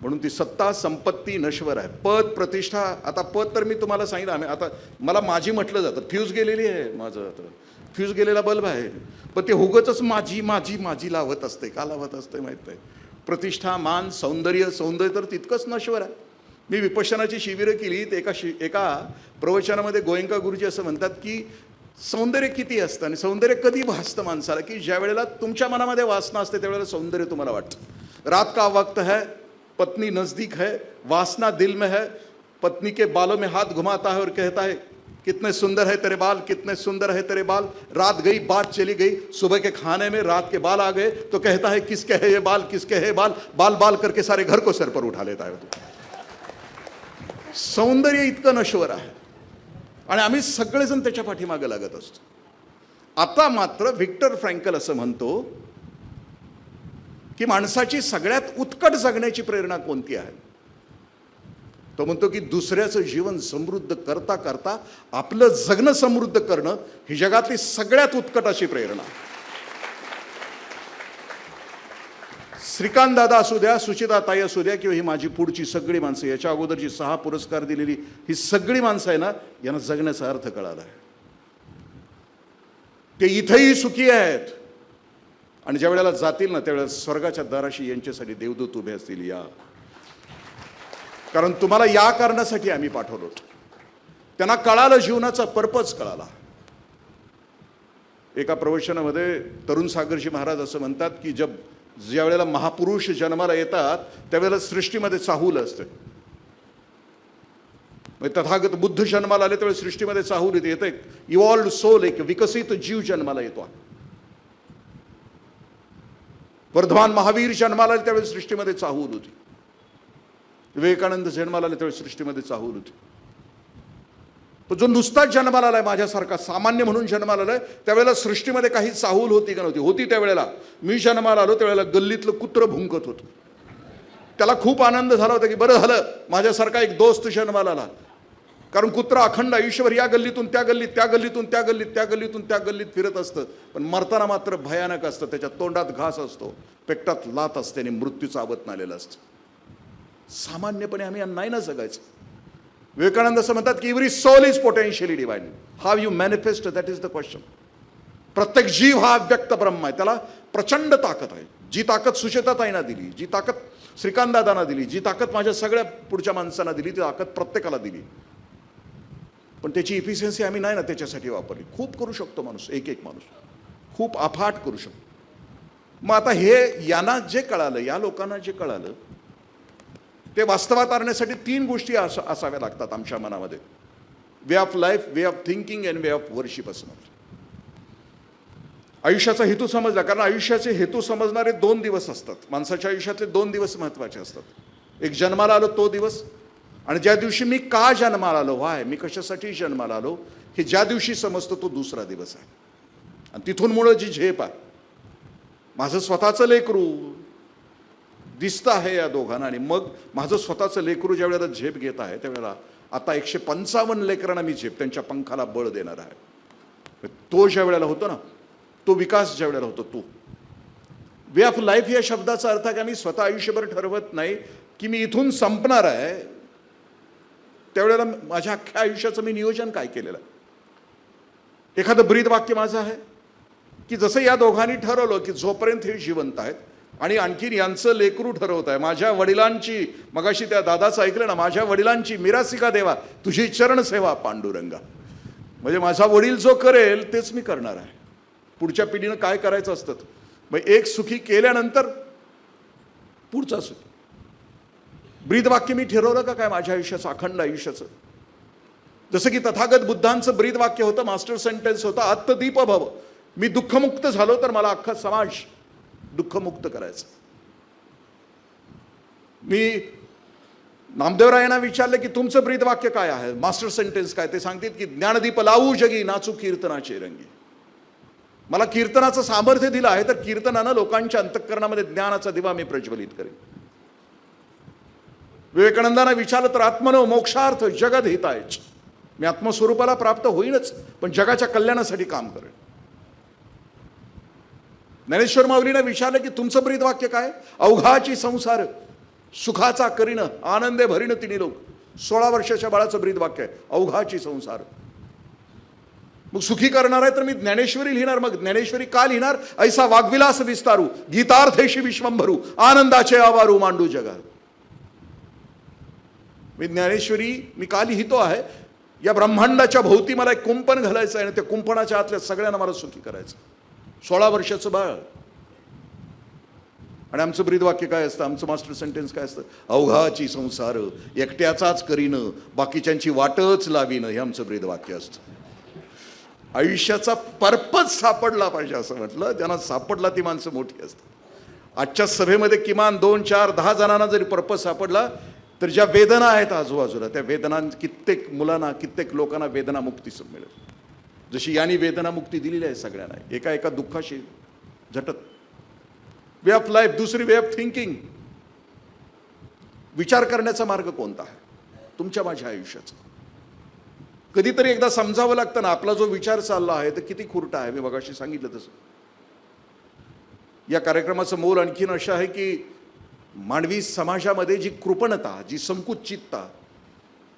म्हणून ती सत्ता संपत्ती नश्वर आहे. पद प्रतिष्ठा, आता पद तर मी तुम्हाला सांगितलं, आम्ही आता मला माझी म्हटलं जातं, फ्यूज गेलेली आहे माझं, आता फ्यूज गेलेला बल्ब आहे, पण ते उगाचच माझी माझी माझी लावत असते. का लावत असते माहीत नाही. प्रतिष्ठा, मान, सौंदर्य, सौंदर्य तर तितकंच नश्वर आहे. मी विपश्यनाची शिबिरं केली, तर एका प्रवचनामध्ये गोयंका गुरुजी असं म्हणतात की सौंदर्य किती असतं आणि सौंदर्य कधी भासतं माणसाला, की ज्या वेळेला तुमच्या मनामध्ये वासना असते त्यावेळेला सौंदर्य तुम्हाला वाटतं. रात का वक्त है, पत्नी नज़दीक है, वासना दिल में है, पत्नी के बालों में हाथ घुमाता है और कहता है कितने सुंदर है तेरे बाल, कितने सुंदर है तेरे बाल. रात गई, बात चली गई, सुबह के खाने में रात के बाल आ गए, तो कहता है किसके है ये बाल, किसके है बाल, बाल बाल करके सारे घर को सर पर उठा लेता है. सौंदर्य इतकं नश्वर आहे आणि आम्ही सगळेजण त्याच्या पाठीमागे लागत असतो. आता मात्र व्हिक्टर फ्रँकल असं म्हणतो की माणसाची सगळ्यात उत्कट जगण्याची प्रेरणा कोणती आहे. तो म्हणतो की दुसऱ्याचं जीवन समृद्ध करता करता आपलं जगणं समृद्ध करणं ही जगातली सगळ्यात उत्कट अशी प्रेरणा. श्रीकांत दादा असू द्या, सुचिता ताई असू द्या, किंवा ही माझी पुढची सगळी माणसं, याच्या अगोदरची 6 पुरस्कार दिलेली ही सगळी माणसं आहे ना, यांना जगण्याचा अर्थ कळाला आहे. ते इथेही सुखी आहेत आणि ज्या वेळेला जातील ना त्यावेळेला स्वर्गाच्या दाराशी यांच्यासाठी देवदूत उभे असतील. या, कारण तुम्हाला या कारणासाठी आम्ही पाठवलो. त्यांना कळालं, जीवनाचा पर्पज कळाला. एका प्रवचनामध्ये तरुण सागरजी महाराज असं म्हणतात की ज्या वेळेला महापुरुष जन्माला येतात त्यावेळेला सृष्टीमध्ये चाहूल असते. तथागत बुद्ध जन्माला आले त्यावेळेस सृष्टीमध्ये चाहूल येते. इव्हॉल्व्ड सोल, एक विकसित जीव जन्माला येतो. वर्धमान महावीर जन्माला आले त्यावेळेस सृष्टीमध्ये चाहूल होती. विवेकानंद जन्माला आले त्यावेळेस सृष्टीमध्ये चाहूल होती. पण जो नुसताच जन्माला आलाय, माझ्यासारखा सामान्य म्हणून जन्माला आलाय, त्यावेळेला सृष्टीमध्ये काही चाहूल होती का नव्हती? होती. त्यावेळेला मी जन्माला आलो त्यावेळेला गल्लीतलं कुत्र भुंकत होतं. त्याला खूप आनंद झाला होता की बरं झालं माझ्यासारखा एक दोस्त जन्माला आला. कारण कुत्रा अखंड आयुष्यभर या गल्लीतून त्या गल्लीत, त्या गल्लीतून त्या गल्लीत, त्या गल्लीतून त्या गल्लीत फिरत असतं. पण मरताना मात्र भयानक असतं. त्याच्या तोंडात घास असतो, पेटात लात असते आणि मृत्यूचं आवत आलेलं असतं. सामान्यपणे आम्ही नाही ना जगायचं. विवेकानंद असं म्हणतात की every soul is potentially divine. How you manifest, that is the question. प्रत्येक जीव हा व्यक्त ब्रह्म आहे. त्याला प्रचंड ताकद आहे. जी ताकद सुचेताताईंना दिली, जी ताकद श्रीकांतदादांना दिली, जी ताकद माझ्या सगळ्या पुढच्या माणसांना दिली, ती ताकद प्रत्येकाला दिली. पण त्याची इफिशियन्सी आम्ही नाही ना त्याच्यासाठी वापरली. खूप करू शकतो माणूस, एक एक माणूस खूप अफाट करू शकतो. मग आता हे यांना जे कळालं, या लोकांना जे कळालं, ते वास्तवात आणण्यासाठी 3 गोष्टी असाव्या लागतात आमच्या मनामध्ये. Way of life, way of thinking and way of worship असणं. आयुष्याचा हेतू समजला. कारण आयुष्याचे हेतू समजणारे 2 दिवस असतात. माणसाच्या आयुष्यातले 2 दिवस महत्त्वाचे असतात. एक जन्माला आलो तो दिवस, आणि ज्या दिवशी मी का जन्माला आलो, व्हाय, मी कशासाठी जन्माला आलो, हे ज्या दिवशी समजतो तो दुसरा दिवस आहे. आणि तिथून मुळे जी झेप आहे, माझं स्वतःचं लेकरू दिसतं आहे या दोघांना, आणि मग माझं स्वतःचं लेकरू ज्या वेळेला झेप घेत आहे त्यावेळेला आता 155 लेकरांना मी झेप, त्यांच्या पंखाला बळ देणार आहे. तो ज्या वेळेला होतो ना, तो विकास ज्या वेळेला होतो, तो वे ऑफ लाईफ या शब्दाचा अर्थ की आम्ही स्वतः आयुष्यभर ठरवत नाही की मी इथून संपणार आहे. त्यावेळेला माझ्या अख्ख्या आयुष्याचं मी नियोजन काय केलेलं. एखादं ब्रीद वाक्य माझं आहे की जसं या दोघांनी ठरवलं की जोपर्यंत हे जिवंत आहेत आणि आणखीन यांचं लेकरू ठरवत आहे. माझ्या वडिलांची, मगाशी त्या दादाचं ऐकलं ना, माझ्या वडिलांची मिरासिका देवा तुझी चरण सेवा पांडुरंगा. म्हणजे माझा वडील जो करेल तेच मी करणार आहे. पुढच्या पिढीनं काय करायचं असतं. मग एक सुखी केल्यानंतर पुढचा सुखी. ब्रीदवाक्य मी ठरवलं का काय माझ्या आयुष्याचं, अखंड आयुष्याचं? जसं की तथागत बुद्धांचं ब्रीदवाक्य होतं, मास्टर सेंटेन्स होतं, आत्मदीप भव. मी दुःखमुक्त झालो तर मला अख्खा समाज दुःखमुक्त करायचं. मी नामदेवरायांना विचारलं की तुमचं ब्रीदवाक्य काय आहे, मास्टर सेंटेन्स काय? ते सांगतात की ज्ञानदीप लावू जगी नाचू कीर्तनाचे रंगी. मला कीर्तनाचं सामर्थ्य दिलं आहे तर कीर्तनानं लोकांच्या अंतःकरणामध्ये ज्ञानाचा दिवा मी प्रज्वलित करेन. विवेकानंदांना विचारलं तर आत्मनो मोक्षार्थ जगद हितायच. मी आत्मस्वरूपाला प्राप्त होईनच पण जगाच्या कल्याणासाठी काम करेन. ज्ञानेश्वर माऊलीने विचारलं की तुमचं ब्रीदवाक्य काय? अवघाची संसार सुखाचा करीन आनंदे भरीन तिन्ही लोक. 16 वर्षाच्या बाळाचं ब्रीदवाक्य आहे, अवघाची संसार. मग सुखी करणार आहे तर मी ज्ञानेश्वरी लिहिणार. मग ज्ञानेश्वरी का लिहिणार? ऐसा वाग्विलास विस्तारू गीतार्थेशी विश्वंभरू आनंदाचे आवारू मांडू जगा. मी ज्ञानेश्वरी मी का लिहितो आहे? या ब्रह्मांडाच्या भोवती मला एक कुंपण घालायचं आहे आणि त्या कुंपणाच्या आतल्या सगळ्यांना मला सुखी करायचं. 16 वर्षाचं बाळ. आणि आमचं ब्रीदवाक्य काय असतं, आमचं मास्टर सेंटेन्स काय असतं? अवघाची संसार एकट्याचाच करीन बाकीच्यांची वाटच लावीन. हे आमचं ब्रीदवाक्य असतं. आयुष्याचा पर्पज सापडला पाहिजे असं म्हटलं. ज्यांना सापडला ती माणसं मोठी असतात. आजच्या सभेमध्ये किमान 2, 4, 10 जणांना जरी पर्पज सापडला तर ज्या वेदना आहेत आजूबाजूला त्या वेदना कित्येक मुलांना, कित्येक लोकांना वेदना मुक्ती मिळेल. जशी यांनी वेदना मुक्ती दिलेली आहे सगळ्यांना, एका एका दुःखाशी झटत. Way of life. दुसरी वे ऑफ थिंकिंग. विचार करण्याचा मार्ग कोणता आहे तुमच्या माझ्या आयुष्याचा? कधीतरी एकदा समजावं लागतं ना, आपला जो विचार चालला आहे तर किती खुरटा आहे. मी मगाशी सांगितलं तसं. या कार्यक्रमाचं मोल आणखीन असं आहे की मानवी समाजामध्ये जी कृपणता, जी संकुचितता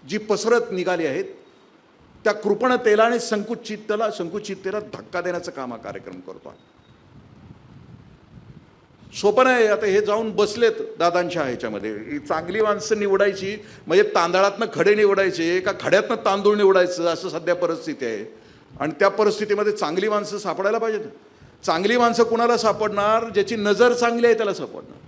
जी पसरत निघाली आहेत त्या कृपणतेला आणि संकुचिततेला धक्का देण्याचं काम हा कार्यक्रम करतो. सोपं नाही. आता हे जाऊन बसलेत दादांच्या ह्याच्यामध्ये. चांगली माणसं निवडायची म्हणजे तांदळातनं खडे निवडायचे का खड्यातनं तांदूळ निवडायचं असं सध्या परिस्थिती आहे. आणि त्या परिस्थितीमध्ये चांगली माणसं सापडायला पाहिजेत. चांगली माणसं कुणाला सापडणार? ज्याची नजर चांगली आहे त्याला सापडणार.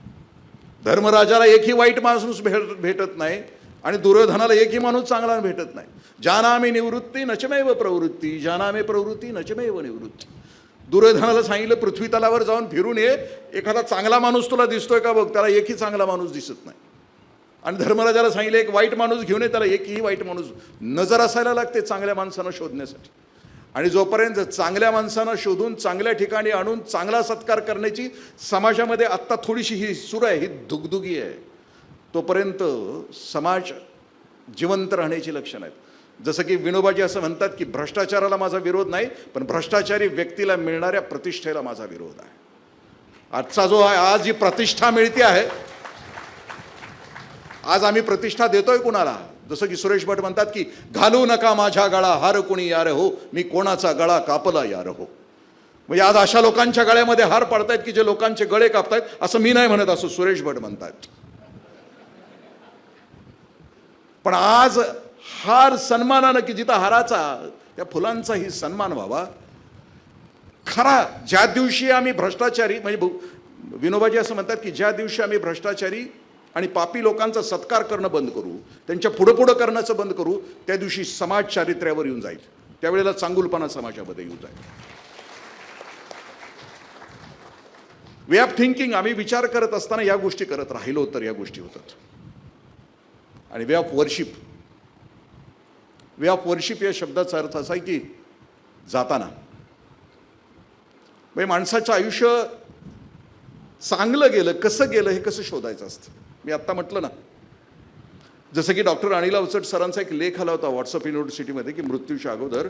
धर्मराजाला एकही वाईट माणूस भेटत नाही आणि दुर्योधनाला एकही माणूस चांगला भेटत नाही. जानामे निवृत्ती नचमेव प्रवृत्ती, जानामे प्रवृत्ती नचमेव निवृत्ती. दुर्योधनाला सांगितलं पृथ्वी तलावर जाऊन फिरून ये, एखादा चांगला माणूस तुला दिसतोय का बघ. त्याला एकही चांगला माणूस दिसत नाही. आणि धर्मराजाला सांगितलं एक वाईट माणूस घेऊन ये, त्याला एकही वाईट माणूस. नजर असायला लागते चांगल्या माणसांना शोधण्यासाठी. आणि जोपर्यंत चांगल्या माणसांना शोधून चांगल्या ठिकाणी आणून चांगला सत्कार करण्याची समाजामध्ये आत्ता थोडीशी ही सुरू आहे, ही दुगदुगी आहे, तोपर्यंत समाज जिवंत राहण्याची लक्षणं आहेत. जसं की विनोबाजी असं म्हणतात की भ्रष्टाचाराला माझा विरोध नाही पण भ्रष्टाचारी व्यक्तीला मिळणाऱ्या प्रतिष्ठेला माझा विरोध आहे. आजचा जो आहे, आज जी प्रतिष्ठा मिळते आहे, आज आम्ही प्रतिष्ठा देतोय कुणाला? जसं की सुरेश भट म्हणतात की घालू नका माझ्या गळा हार कुणी यार हो, मी कोणाचा गळा कापला यार हो. म्हणजे आज अशा लोकांच्या गळ्यामध्ये हार पडतायत की जे लोकांचे गळे कापतायत. असं मी नाही म्हणत, असं सुरेश भट म्हणतात. पण आज हार सन्मानानं, की जिथं हाराचा त्या फुलांचाही सन्मान व्हावा. खरा ज्या दिवशी आम्ही भ्रष्टाचारी, म्हणजे विनोबाजी असं म्हणतात की ज्या दिवशी आम्ही भ्रष्टाचारी आणि पापी लोकांचा सत्कार करणं बंद करू, त्यांच्या पुढं करण्याचं बंद करू, त्या दिवशी समाज चारित्र्यावर येऊन जाईल. त्यावेळेला चांगुलपणा समाजामध्ये येऊन जाईल. Way of thinking. आम्ही विचार करत असताना या गोष्टी करत राहिलो तर या गोष्टी होतात. आणि way of worship. Way of worship या शब्दाचा अर्थ असा आहे की जाताना म्हणजे माणसाचं आयुष्य चांगलं गेलं, कसं गेलं हे कसं शोधायचं असतं. मी आत्ता म्हटलं ना, जसं की डॉक्टर अनिल अवचट सरांचा एक लेख आला होता व्हॉट्सअप युनिव्हर्सिटीमध्ये की मृत्यूच्या अगोदर,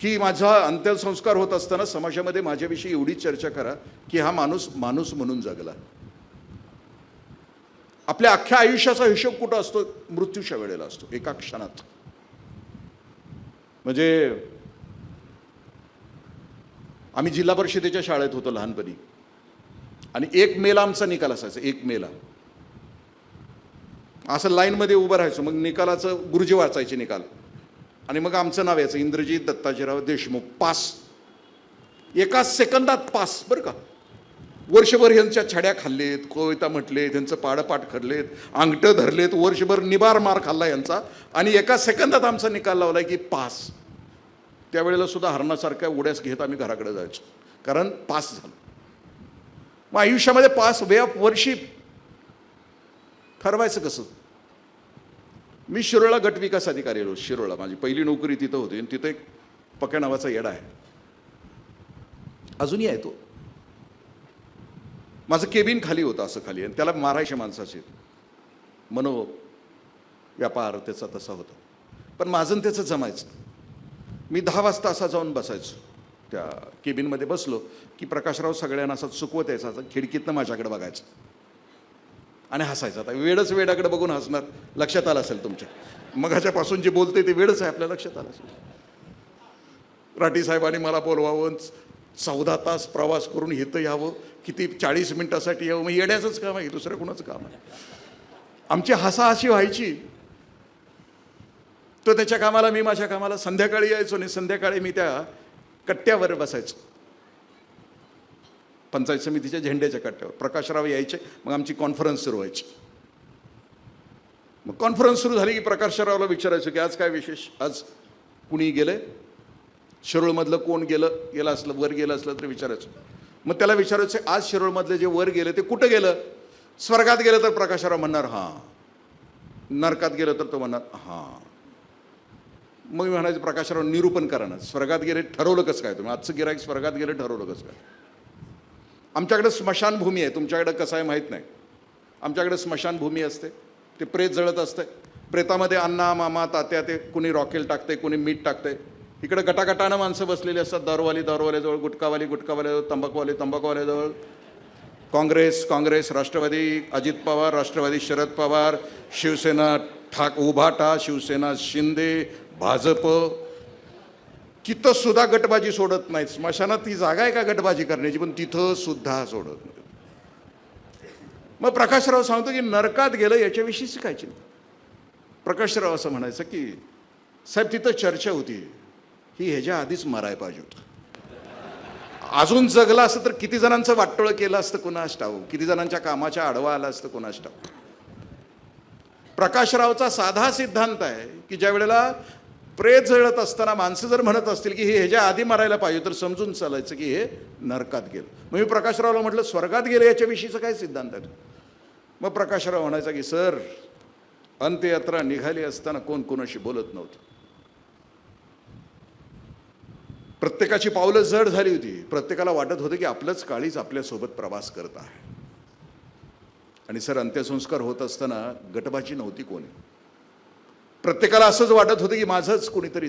की माझा अंत्यसंस्कार होत असताना समाजामध्ये माझ्याविषयी एवढी चर्चा करा की हा माणूस माणूस म्हणून जगला. आपल्या अख्ख्या आयुष्याचा हिशोब कुठं असतो? मृत्यूच्या वेळेला असतो, एका क्षणात. म्हणजे आम्ही जिल्हा परिषदेच्या शाळेत होतो लहानपणी, आणि 1 मेला आमचा निकाल असायचा. 1 मेला असं लाईनमध्ये उभं राहायचो. मग निकालाचं गुरुजी वाचायचे निकाल, आणि मग आमचं नाव यायचं इंद्रजित दत्ताजीराव देशमुख, पास. 1 सेकंदात पास बरं का. वर्षभर यांच्या छड्या खाल्लेत, कविता म्हटले, त्यांचं पाडपाठ करलेत, अंगठं धरलेत, वर्षभर निबार मार खाल्ला यांचा, आणि 1 सेकंदात आमचा निकाल लावलाय की पास. त्यावेळेला सुद्धा हरणासारख्या उड्यास घेत आम्ही घराकडे जायचो, कारण पास झालो. मग आयुष्यामध्ये पास वे ऑफ वर्शिप ठरवायचं कसं? मी शिरोळला गट विकास अधिकारी होतो. शिरोळला माझी पहिली नोकरी तिथं होती, आणि तिथं एक पक्या नावाचा येडा आहे, अजूनही आहे तो. माझं केबिन खाली होतं, असं खाली, आणि त्याला मारायचे माणसाचे. मनो व्यापार त्याचा तसा होता, पण माझं आणि त्याचं जमायचं. मी 10 वाजता असा जाऊन बसायचो त्या केबिनमध्ये. बसलो की प्रकाशराव सगळ्यांना असा चुकवत यायचा, खिडकीतनं माझ्याकडे बघायचं आणि हसायचं. आता वेडच वेडाकडे बघून हसणार, लक्षात आलं असेल तुमच्या. मगाच्यापासून जे बोलते ते वेडच आहे, आपल्या लक्षात आलं असेल. राठी साहेबांनी मला बोलवावं, 14 तास प्रवास करून इथं यावं, किती 40 मिनिटासाठी यावं. मग येड्याचंच काम आहे, दुसरं कोणाचं काम आहे? आमची हसाहशी व्हायची. तो त्याच्या कामाला, मी माझ्या कामाला. संध्याकाळी यायचो, आणि संध्याकाळी मी त्या कट्ट्यावर बसायचो, पंचायत समितीच्या झेंड्याच्या कट्ट्यावर. प्रकाशराव यायचे, मग आमची कॉन्फरन्स सुरू व्हायची. मग कॉन्फरन्स सुरू झाली की प्रकाशरावला विचारायचो की आज काय विशेष, आज कुणी गेलंय, शिरोळमधलं कोण गेलं असलं, वर गेलं असलं तर विचारायचं. मग त्याला विचारायचं आज शिरोळमधले जे वर गेलं ते कुठं गेलं? स्वर्गात गेलं तर प्रकाशराव म्हणणार हां, नरकात गेलं तर तो म्हणणार हां. मग मी म्हणायचं प्रकाशराव निरूपण करा ना, स्वर्गात गेले ठरवलं कसं काय तुम्ही? आजचं गिराईक स्वर्गात गेलं ठरवलं कसं काय? आमच्याकडे स्मशानभूमी आहे, तुमच्याकडे कसं आहे माहीत नाही. आमच्याकडे स्मशानभूमी असते, ते प्रेत जळत असते. प्रेतामध्ये अण्णा मामा तात्या, ते कुणी रॉकेल टाकते, कुणी मीठ टाकते. इकडे गटागटानं माणसं बसलेली असतात, दारूवाल्याजवळ, गुटखावाल्याजवळ, तंबाखूवाल्याजवळ. काँग्रेस, राष्ट्रवादी अजित पवार, राष्ट्रवादी शरद पवार, शिवसेना उभाटा, शिवसेना शिंदे, भाजप. तिथं सुद्धा गटबाजी सोडत नाहीत. स्मशानात ती जागा आहे का गटबाजी करण्याची, पण तिथं सुद्धा सोडत नाही. मग प्रकाशराव सांगतो की नरकात गेलं याच्याविषयी शिकायचे. प्रकाशराव असं म्हणायचं की साहेब तिथं चर्चा होती, ही ह्याच्या आधीच मराय पाहिजे होतं. अजून जगला असतं तर किती जणांचं वाटोळं केलं असतं कुणास ठाऊक, किती जणांच्या कामाच्या आडवा आला असतं कुणास ठाऊक. प्रकाशरावचा साधा सिद्धांत आहे की ज्या वेळेला प्रेत जळत असताना माणसं जर म्हणत असतील की हे ह्याच्या आधी मरायला पाहिजे, तर समजून चालायचं की हे नरकात गेलं. मग मी प्रकाशरावला म्हटलं स्वर्गात गेलं याच्याविषयीचं काय सिद्धांत आहे? मग प्रकाशराव म्हणायचा की सर, अंत्ययात्रा निघाली असताना कोण कोणाशी बोलत नव्हतं. प्रत्येकाची पावलं जड झाली होती. प्रत्येकाला वाटत होतं की आपलंच काळीज आपल्यासोबत प्रवास करत आहे. आणि सर, अंत्यसंस्कार होत असताना गटबाजी नव्हती कोणी. प्रत्येकाला असंच वाटत होतं की माझंच कोणीतरी.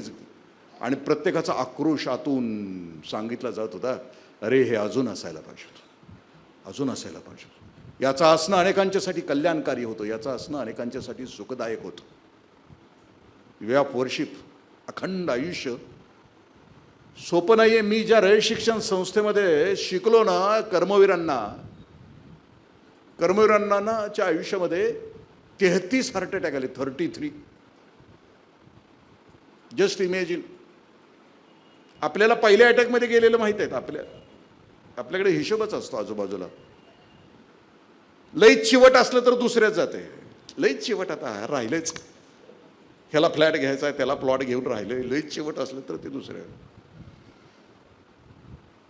आणि प्रत्येकाचा आक्रोश आतून सांगितला जात होता, अरे हे अजून असायला पाहिजे होतं, अजून असायला पाहिजे होतं. याचा असणं अनेकांच्यासाठी कल्याणकारी होतं, याचं असणं अनेकांच्यासाठी सुखदायक होतं. वे ऑफ वर्शिप, अखंड आयुष्य सोपं नाही आहे. मी ज्या रयत शिक्षण संस्थेमध्ये शिकलो ना, कर्मवीरांच्या आयुष्यामध्ये 33 हार्ट अटॅक आले. 33. Just imagine. आपल्याला पहिल्या अटॅकमध्ये गेलेलं माहीत आहेत. आपल्याकडे हिशोबच असतो आजूबाजूला. लईच चिवट असलं तर दुसऱ्याच जाते. लईच चिवट आता राहिलेच, ह्याला फ्लॅट घ्यायचा आहे, त्याला प्लॉट घेऊन राहिले. लईच चिवट असलं तर ते दुसऱ्या.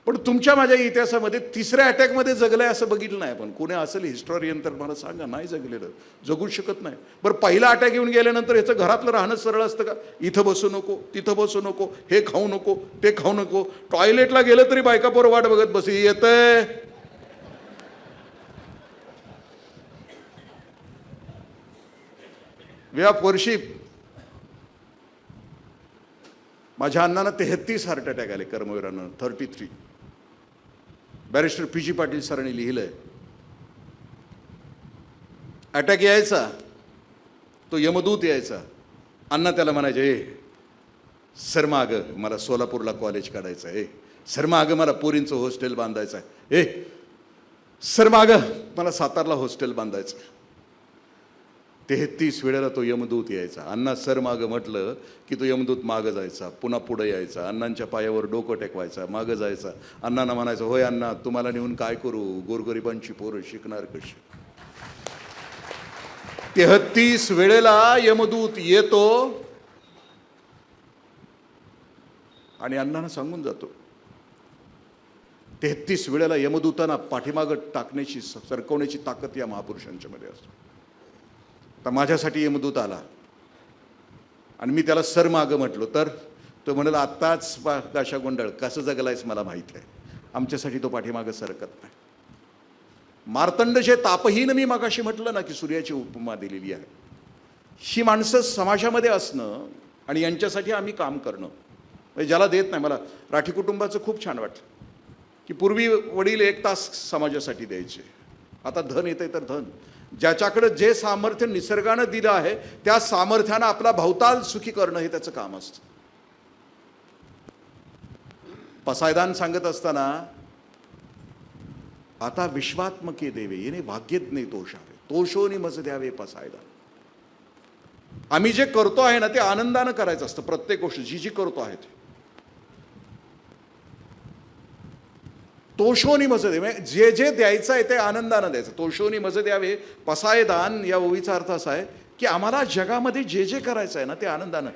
पण तुमच्या माझ्या इतिहासामध्ये 3ऱ्या अटॅकमध्ये जगलंय असं बघितलं नाही. पण कोणी असेल हिस्टोरियन तर मला सांगा, नाही जगलेलं, जगूच शकत नाही. बरं, पहिला अटॅक येऊन गेल्यानंतर ह्याचं घरातलं राहणं सरळ असतं का? इथं बसू नको, तिथं बसू नको, हे खाऊ नको, ते खाऊ नको. टॉयलेटला गेलं तरी बायकापोर वाट बघत बसी, येतंय. Way of worship. माझ्या अण्णांना 33 हार्ट अटॅक आले, कर्मवीरांना 33. बॅरिस्टर पी जी पाटील सरांनी लिहिलंय, अटॅक यायचा, तो यमदूत यायचा. अण्णा त्याला म्हणायचे, ए सर मागं, मला सोलापूरला कॉलेज काढायचं आहे, सर मागं मला पोरींचं हॉस्टेल बांधायचं आहे. सर मागं मला सातारला हॉस्टेल बांधायचं आहे. 33 वेळेला तो यमदूत यायचा. अण्णा सर मागं म्हटलं की तो यमदूत मागं जायचा, पुन्हा पुढे यायचा, अण्णांच्या पायावर डोकं टेकवायचा, मागं जायचा. अण्णांना म्हणायचं, होय अण्णा तुम्हाला नेऊन काय करू, गोरगरिबांची पोरं शिकणार कशी. 33 वेळेला यमदूत येतो आणि अण्णांना सांगून जातो. 33 वेळेला यमदूतांना पाठीमागं टाकण्याची, सरकवण्याची ताकद या महापुरुषांच्या मध्ये असते. तर माझ्यासाठी यमदूत आला आणि मी त्याला सर मागं म्हटलो तर तो म्हणाला, आत्ताच काशा गोंधळ कसं जगलायस मला माहीत आहे. आमच्यासाठी तो पाठीमागं सरकत नाही. मार्तंड जे तापहीन, मी मगाशी म्हटलं ना की सूर्याची उपमा दिलेली आहे. ही माणसं समाजामध्ये असणं आणि यांच्यासाठी आम्ही काम करणं, म्हणजे ज्याला देत नाही. मला राठी कुटुंबाचं खूप छान वाटतं की पूर्वी वडील 1 तास समाजासाठी द्यायचे. आता धन येते तर धन, ज्याच्याकडे जे सामर्थ्य निसर्गानं दिलं आहे त्या सामर्थ्यानं आपला भवताल सुखी करणं हे त्याचं काम असतं. पसायदान सांगत असताना, आता विश्वात्मके देवे येणे भाग्यज्ञ तोषावे, तोषोनी मज द्यावे पसायदान. आम्ही जे करतो आहे ना ते आनंदानं करायचं असतं. प्रत्येक गोष्ट जी जी करतो आहे ते तोषोनी मज द्यावे, जे जे द्यायचं आहे ते आनंदानं द्यायचं. तोषोनी मज द्यावे पसायदान या ओळीचा अर्थ असा आहे की आम्हाला जगामध्ये जे जे करायचं आहे ना ते आनंदानं,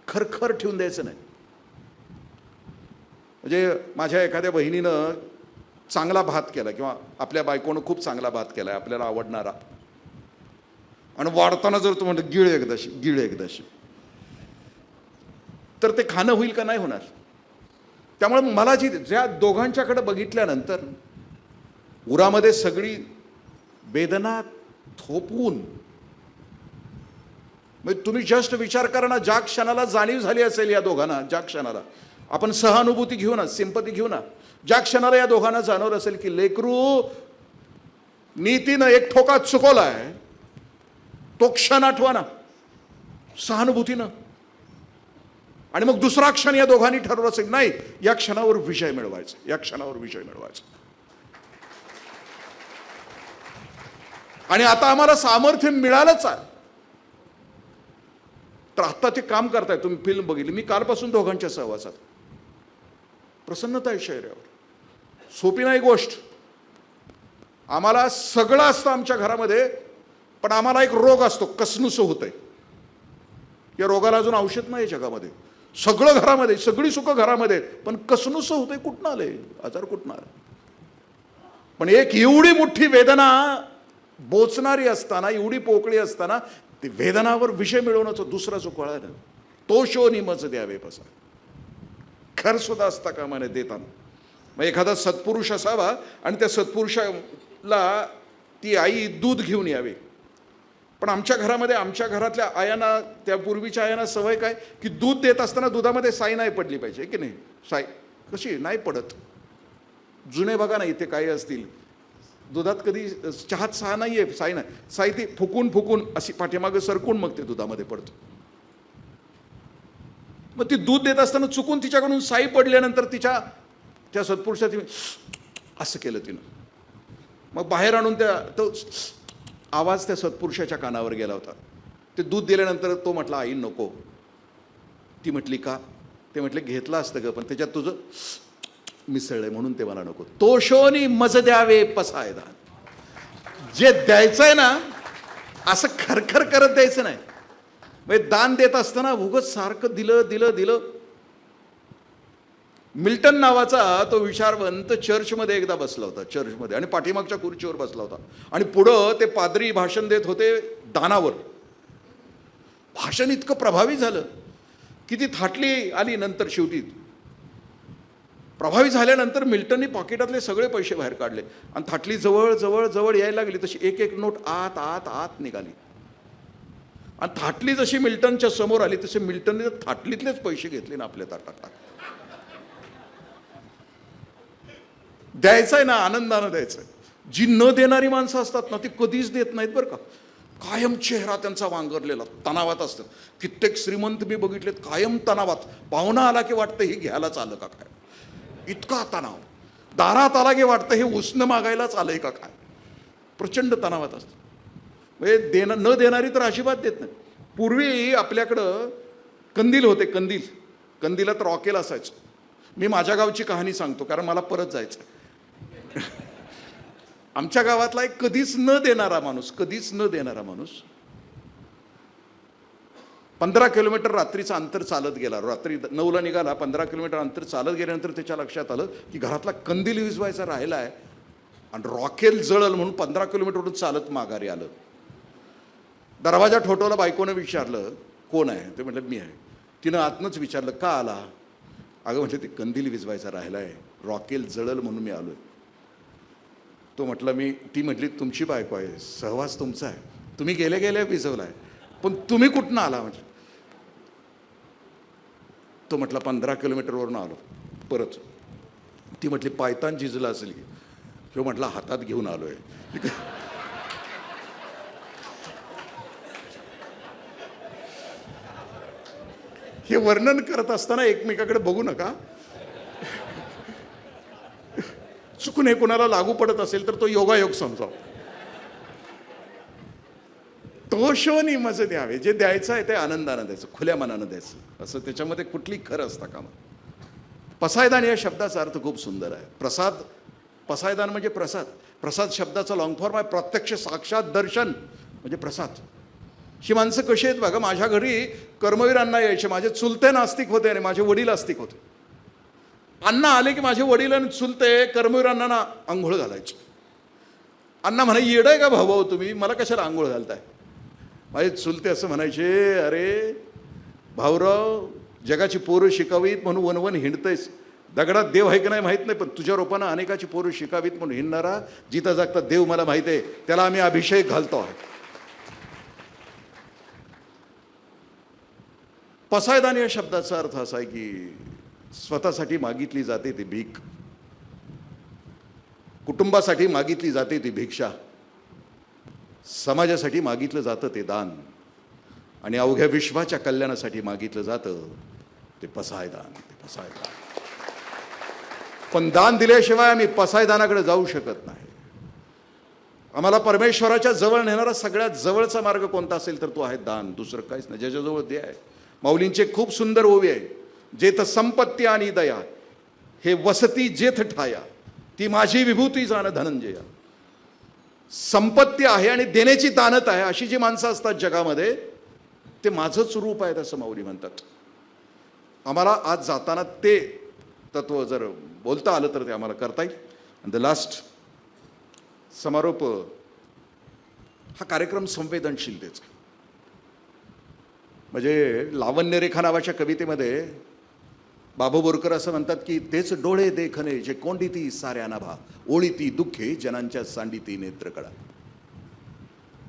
खरखर ठेवून द्यायचं नाही. म्हणजे माझ्या एखाद्या बहिणीनं चांगला भात केला किंवा आपल्या बायकोनं खूप चांगला भात केला आहे आपल्याला आवडणारा, आणि वाढताना जर तू म्हणतो गिळ एकदाशी, तर ते खाणं होईल का? नाही होणार. त्यामुळे मला ज्या दोघांच्याकडे बघितल्यानंतर उरामध्ये सगळी वेदना थोपवून, म्हणजे तुम्ही जस्ट विचार करा ना, ज्या क्षणाला जाणीव झाली असेल या दोघांना, ज्या क्षणाला आपण सहानुभूती घेऊ ना, सिंपती घेऊ ना, ज्या क्षणाला या दोघांना जाणवलं असेल की लेकरू नीतीनं एक ठोका चुकवलाय, तो क्षण आठवा ना सहानुभूतीनं. आणि मग दुसरा क्षण या दोघांनी ठरवलं असेल, नाही या क्षणावर विजय मिळवायचा, या क्षणावर विजय मिळवायचा. आणि आता आम्हाला सामर्थ्य मिळालंच आहे, तर आता ते काम करताय. तुम्ही फिल्म बघितली, मी कालपासून दोघांच्या सहवासात, प्रसन्नता आहे चेहऱ्यावर. सोपी नाही गोष्ट. आम्हाला सगळं असतं आमच्या घरामध्ये, पण आम्हाला एक रोग असतो, कसनुसं होतंय. या रोगाला अजून औषध नाही जगामध्ये. सगळं घरामध्ये, सगळी सुख घरामध्ये, पण कसनुसं होतंय. कुठनं आले आजार, कुठनं आले? पण एक एवढी मोठी वेदना बोचणारी असताना, एवढी पोकळी असताना, ती वेदनावर विजय मिळवण्याचं दुसरा जो कळा ना, तो शोनी मज द्यावे पसा. खर सुद्धा असता कामाने देताना. मग एखादा सत्पुरुष असावा आणि त्या सत्पुरुषाला ती आई दूध घेऊन यावे. पण आमच्या घरामध्ये, आमच्या घरातल्या आयांना, त्या पूर्वीच्या आयांना सवय काय की दूध देत असताना दुधामध्ये साई नाही पडली पाहिजे, की नाही? साई कशी नाही पडत. जुने बघा ना इथे काही असतील, दुधात कधी चहात साय नाही आहे, साई नाही, साई ती फुकून फुकून अशी पाठीमागं सरकून मग ते दुधामध्ये पडतं. मग ती दूध देत असताना चुकून तिच्याकडून साई पडल्यानंतर त्या सत्पुरुषात असं केलं तिनं. मग बाहेर आणून तो आवाज त्या सत्पुरुषाच्या कानावर गेला होता. ते दूध दिल्यानंतर तो म्हटला, आई नको. ती म्हटली का? ते म्हटले घेतलं असतं ग, पण त्याच्यात तुझं मिसळलंय म्हणून ते मला नको. तोषोनी मज द्यावे पसायदान. जे द्यायचंय ना असं खरखर करत द्यायचं नाही. म्हणजे दान देत असताना उगाच सारखं दिलं. मिल्टन नावाचा तो विचारवंत चर्चमध्ये एकदा बसला होता, चर्चमध्ये, आणि पाठीमागच्या खुर्चीवर बसला होता. आणि पुढं ते पादरी भाषण देत होते दानावर. भाषण इतकं प्रभावी झालं की ती थाटली आली. नंतर शेवटी प्रभावी झाल्यानंतर मिल्टननी पॉकेटातले सगळे पैसे बाहेर काढले आणि थाटली जवळ यायला लागली. तशी एक एक नोट आत निघाली. आणि थाटली जशी मिल्टनच्या समोर आली तसे मिल्टनने थाटलीतलेच पैसे घेतले ना आपल्या ताटात. द्यायचंय ना, आनंदानं द्यायचंय. जी न देणारी माणसं असतात ना ती कधीच देत नाहीत बरं का. कायम चेहरा त्यांचा वांगरलेला, तणावात असतं. कित्येक श्रीमंत मी बघितलेत कायम तणावात. पाहुणा आला की वाटतं हे घ्यायलाच आलं का काय. इतका तणाव. दारात आला की वाटतं हे उसनं मागायलाच आलंय का काय. प्रचंड तणावात असतं. म्हणजे न देणारी तर अजिबात देत नाही. पूर्वी आपल्याकडं कंदील होते, कंदिलात रॉकेल असायचं. मी माझ्या गावची कहाणी सांगतो कारण मला परत जायचं. आमच्या गावातला एक कधीच न देणारा माणूस 15 किलोमीटर रात्रीचं अंतर चालत गेला. रात्री 9ला निघाला, 15 किलोमीटर अंतर चालत गेल्यानंतर त्याच्या लक्षात आलं की घरातला कंदील विझवायचा राहिला आहे आणि रॉकेल जळल म्हणून 15 किलोमीटरवरून चालत माघारी आलं. दरवाजा ठोठवला. बायकोनं विचारलं कोण आहे. ते म्हटलं मी आहे. तिनं आतनंच विचारलं का आला. अगं म्हटलं ते कंदील विझवायचा राहिला आहे, रॉकेल जळल म्हणून मी आलोय. तो म्हटलं ती म्हटली तुमची बायको आहे, सहवास तुमचा आहे, तुम्ही गेले गेले विझवला आहे, पण तुम्ही कुठनं आला. म्हटलं तो म्हटला 15 किलोमीटरवरून आलो परत. ती म्हटली पायतान झिजला असेल की. तो म्हटला हातात घेऊन आलोय. हे वर्णन करत असताना एकमेकाकडे बघू नका. चुकून हे कुणाला लागू पडत असेल तर तो योगायोग समजाव. तो शोनी मज द्यावे, जे द्यायचं आहे ते आनंदानं द्यायचं, खुल्या मनानं द्यायचं, असं त्याच्यामध्ये कुठली खरं असतं कामा. पसायदान या शब्दाचा अर्थ खूप सुंदर आहे. पसायदान म्हणजे प्रसाद शब्दाचा लॉंग फॉर्म आहे. प्रत्यक्ष साक्षात दर्शन म्हणजे प्रसाद. ही माणसं कशी आहेत बघा. माझ्या घरी कर्मवीर अण्णा यायचे. माझे चुलते नास्तिक होते आणि माझे वडील आस्तिक होते. अण्णा आले की माझे वडील आणि चुलते कर्मवीर अण्णांना आंघोळ घालायचे. अण्णा म्हणा येडय का भाऊ तुम्ही, मला कशाला आंघोळ घालताय. माझे चुलते असं म्हणायचे, अरे भाऊराव जगाची पोरं शिकावीत म्हणून वनवन हिंडतयस. दगडात देव आहे की नाही माहीत नाही, पण तुझ्या रूपानं अनेकाची पोरं शिकावीत म्हणून हिंडणारा जिता जागता देव मला माहिती आहे, त्याला आम्ही अभिषेक घालतो आहे. पसायदान या शब्दाचा अर्थ असा आहे की स्वतःसाठी मागितली जाते ती भीक, कुटुंबासाठी मागितली जाते ती भिक्षा, समाजासाठी मागितलं जातं ते दान, आणि अवघ्या विश्वाच्या कल्याणासाठी मागितलं जातं ते पसायदान. पण दान दिल्याशिवाय आम्ही पसायदानाकडे जाऊ शकत नाही. आम्हाला परमेश्वराच्या जवळ नेणारा सगळ्यात जवळचा मार्ग कोणता असेल तर तो आहे दान. दुसरं काहीच नाही. ज्याच्याजवळ दे आहे. माऊलींचे खूप सुंदर ओवी आहे. जेथ संपत्ती आणि दया, हे वसती जेथ ठाया, ती माझी विभूती जाण धनंजया. संपत्ती आहे आणि देण्याची दानत आहे अशी जी माणसं असतात जगामध्ये, ते माझंच रूप आहे असं माऊली म्हणतात. आम्हाला आज जाताना ते तत्व जर बोलता आलं तर ते आम्हाला करता येईल. आणि द लास्ट समारोप हा कार्यक्रम संवेदनशीलतेचा. म्हणजे लावण्यरेखा नावाच्या कवितेमध्ये बाबू बोरकर असं म्हणतात की तेच डोळे देखणे जे कोंडिती साऱ्या नभा, ओळीती दुःखे जनांच्या सांडिती नेत्रकडा.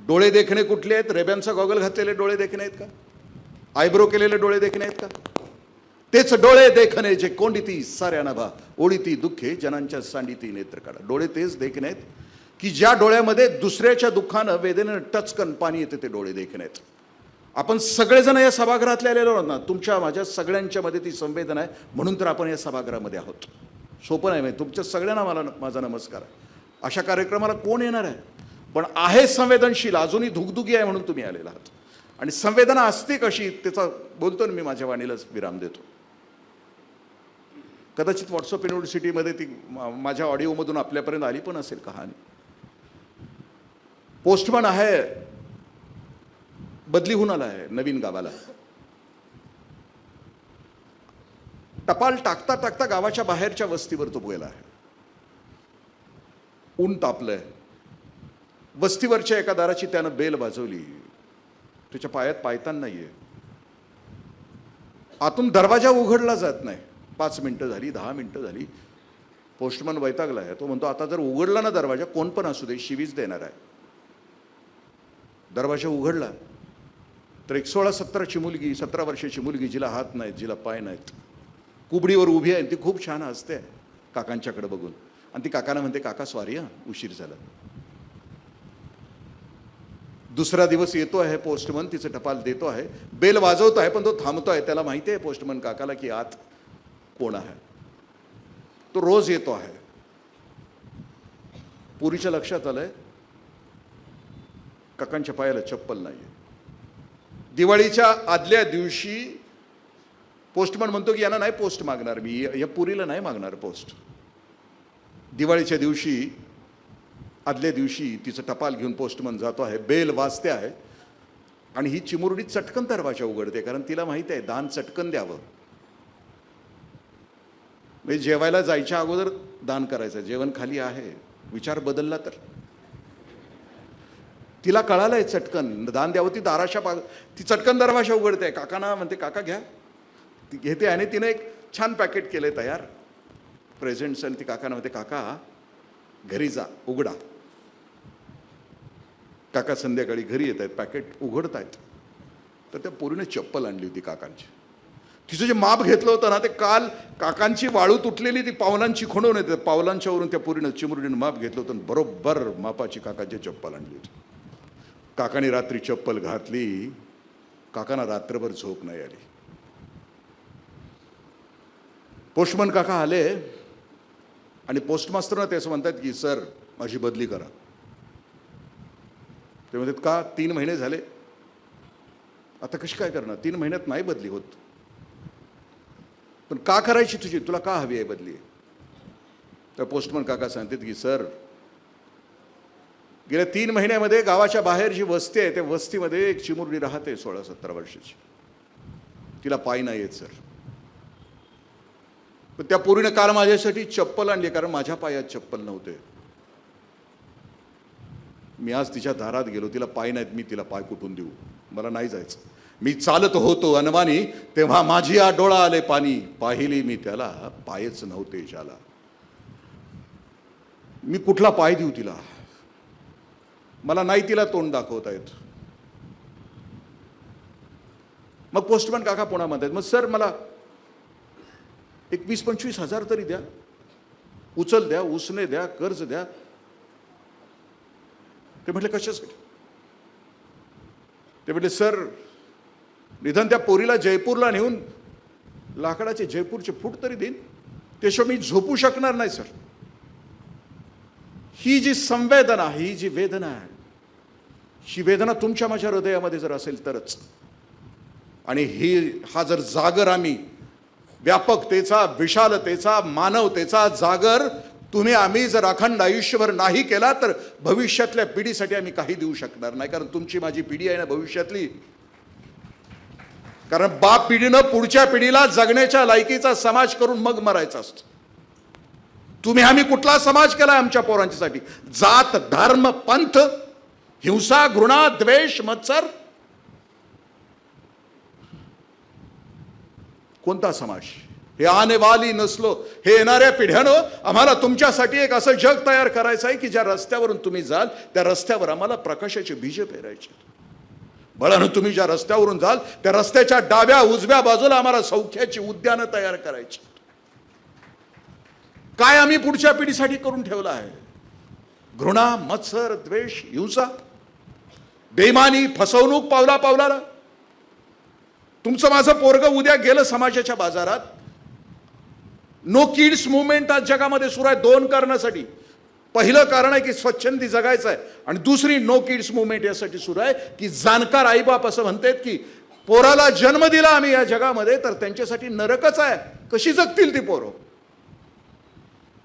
डोळे देखणे कुठले आहेत? रेब्यांचा गॉगल घातलेले डोळे देखणे आहेत का? आयब्रो केलेले डोळे देखणे आहेत का? तेच डोळे देखणे जे कोंडिती साऱ्या नभा, ओळीती दुःखे जनांच्या सांडिती नेत्रकडा. डोळे तेच देखणे आहेत की ज्या डोळ्यामध्ये दुसऱ्याच्या दुःखानं वेदनेनं टचकन पाणी येते, ते डोळे देखणे आहेत. आपण सगळेजण या सभागृहातले आलेलो आहोत ना, तुमच्या माझ्या सगळ्यांच्या मध्ये ती संवेदना आहे, म्हणून तर आपण या सभागृहामध्ये आहोत. सोपं नाही. तुमच्या सगळ्यांना माझा नमस्कार आहे. अशा कार्यक्रमाला कोण येणार आहे? पण आहे संवेदनशील, अजूनही धुगधुगी आहे म्हणून तुम्ही आलेला आहात. आणि संवेदना असते कशी त्याचा बोलतो ना मी, माझ्या वाणीलाच विराम देतो. कदाचित व्हॉट्सअप युनिव्हर्सिटीमध्ये ती माझ्या ऑडिओमधून आपल्यापर्यंत आली पण असेल कहाणी. पोस्टमन आहे, बदली होऊन आला आहे नवीन गावाला. टपाल टाकता टाकता गावाच्या बाहेरच्या वस्तीवर तो गेला आहे. ऊन तापलंय. वस्तीवरच्या एका दाराची त्यानं बेल वाजवली. त्याच्या पायात पायतान नाहीये. आतून दरवाजा उघडला जात नाही. 5 मिनिटं झाली, 10 मिनिटं झाली. पोस्टमन वैतागला आहे. तो म्हणतो आता जर उघडला ना दरवाजा, कोण पण असू दे, शिवीच देणार आहे. दरवाजा उघडला तर एक 16-17ची मुलगी, 17 वर्षाची मुलगी, जिला हात नाहीत, जिला पाय नाहीत, कुबडीवर उभी आहे. ती खूप छान हसते काकांच्याकडे बघून. आणि ती काकांना म्हणते, काका सॉरी उशीर झाला. दुसरा दिवस येतो आहे पोस्टमन, तिचं टपाल देतो आहे, बेल वाजवतो आहे, पण तो थांबतो आहे. त्याला माहिती आहे पोस्टमन काकाला की आत कोण आहे. तो रोज येतो आहे. पुरीच्या लक्षात आलंय काकांच्या पायाला चप्पल नाहीये. दिवाळीच्या आदल्या दिवशी पोस्टमन म्हणतो की यांना नाही पोस्ट मागणार मी, या पुरीला नाही मागणार पोस्ट. दिवाळीच्या दिवशी आदल्या दिवशी तिचं टपाल घेऊन पोस्टमन जातो आहे, बेल वाजते आहे आणि ही चिमुरडी चटकन दरवाजा उघडते, कारण तिला माहिती आहे दान चटकन द्यावं. म्हणजे जेवायला जायच्या अगोदर दान करायचं. जेवण खाली आहे, विचार बदलला तर तिला कळालंय चटकन दान द्यावं. ती ती चटकन दरवाजा उघडते. काकांना म्हणते काका घ्या. ती घेते आणि तिने एक छान पॅकेट केलंय तयार प्रेझेंट्स, आणि ती काकांना म्हणते काका घरी जा उघडा. काका संध्याकाळी घरी येत आहेत, पॅकेट उघडत आहेत, तर त्या पोरीने चप्पल आणली होती काकांची. तिचं जे माप घेतलं होतं ना ते काल काकांची वाळू तुटलेली ती पावलांची खणून येते, पावलांच्यावरून त्या पोरीनं चिमुरडीनं माप घेतलं होतं, बरोबर मापाची काकाची चप्पल आणली होती. काकाने रात्री चप्पल घातली. काकांना रात्रभर झोप नाही आली. पोस्टमन काका आले आणि पोस्टमास्टरना ते असं म्हणतात की सर माझी बदली करा. ते म्हणतात का 3 महिने झाले. आता कशी काय करणार, 3 महिन्यात नाही बदली होत. पण का करायची तुझी, तुला का हवी आहे बदली. तर पोस्टमन काका सांगतात की सर गेल्या 3 महिन्यामध्ये गावाच्या बाहेर जी वस्ती आहे त्या वस्तीमध्ये एक चिमुरडी राहते 16-17 वर्षाची. तिला पाय नाही येत सर. पण त्या पोरीनं काल माझ्यासाठी चप्पल आणली, कारण माझ्या पायात चप्पल नव्हते. मी आज तिच्या दारात गेलो, तिला पाय नाहीत, मी तिला पाय कुठून देऊ, मला नाही जायचं. मी चालत होतो अनवानी, तेव्हा माझी आ डोळा आले पाणी, पाहिली मी त्याला पायच नव्हते ज्याला. मी कुठला पाय देऊ तिला, मला नाही तिला तोंड दाखवता येत. मग पोस्टमन काका पुन्हा म्हणतात मग सर मला एक 20-25 हजार तरी द्या, उचल द्या, उसने द्या, कर्ज द्या. ते म्हटले कशासाठी. ते म्हटले सर निदान त्या पोरीला जयपूरला नेऊन लाकडाचे जयपूरचे फूट तरी देईन, त्याशिवाय मी झोपू शकणार नाही सर. ही जी संवेदना, ही जी वेदना आहे, ही वेदना तुमच्या माझ्या हृदयामध्ये जर असेल तरच. आणि हा जर जागर आम्ही व्यापकतेचा, विशालतेचा, मानवतेचा जागर तुम्ही आम्ही जर अखंड आयुष्यभर नाही केला तर भविष्यातल्या पिढीसाठी आम्ही काही देऊ शकणार नाही. कारण तुमची माझी पिढी आहे ना भविष्यातली. कारण बाप पिढीनं पुढच्या पिढीला जगण्याच्या लायकीचा समाज करून मग मरायचं असतं. तुम्ही आम्ही कुठला समाज केलाय आमच्या पोरांच्यासाठी. जात, धर्म, पंथ, हिंसा, घृणा, द्वेष, मत्सर, कोणता समाज. हे आने वाली नसलो, हे येणाऱ्या पिढ्यानं आम्हाला तुमच्यासाठी एक असं जग तयार करायचं आहे की ज्या रस्त्यावरून तुम्ही जाल त्या रस्त्यावर आम्हाला प्रकाशाचे बीज पेरायचे. बळानं तुम्ही ज्या रस्त्यावरून जाल त्या रस्त्याच्या डाव्या उजव्या बाजूला आम्हाला सौख्याची उद्यानं तयार करायची. काय आम्ही पुढच्या पिढीसाठी करून ठेवलं आहे. घृणा, मत्सर, द्वेष, हिंसा, बेईमानी, फसवणूक पावला पावलाला. तुमचं माझं पोरगं उद्या गेलं समाजाच्या बाजारात. नो किड्स मुवमेंट आज जगामध्ये सुरू आहे 2 कारणासाठी. पहिलं कारण आहे की स्वच्छंदी जगायचं आहे आणि दुसरी नो किड्स मुवमेंट यासाठी सुरू आहे की जाणकार आईबाप असं म्हणतात की पोराला जन्म दिला आम्ही या जगामध्ये तर त्यांच्यासाठी नरकच आहे. कशी जगतील ती पोरं.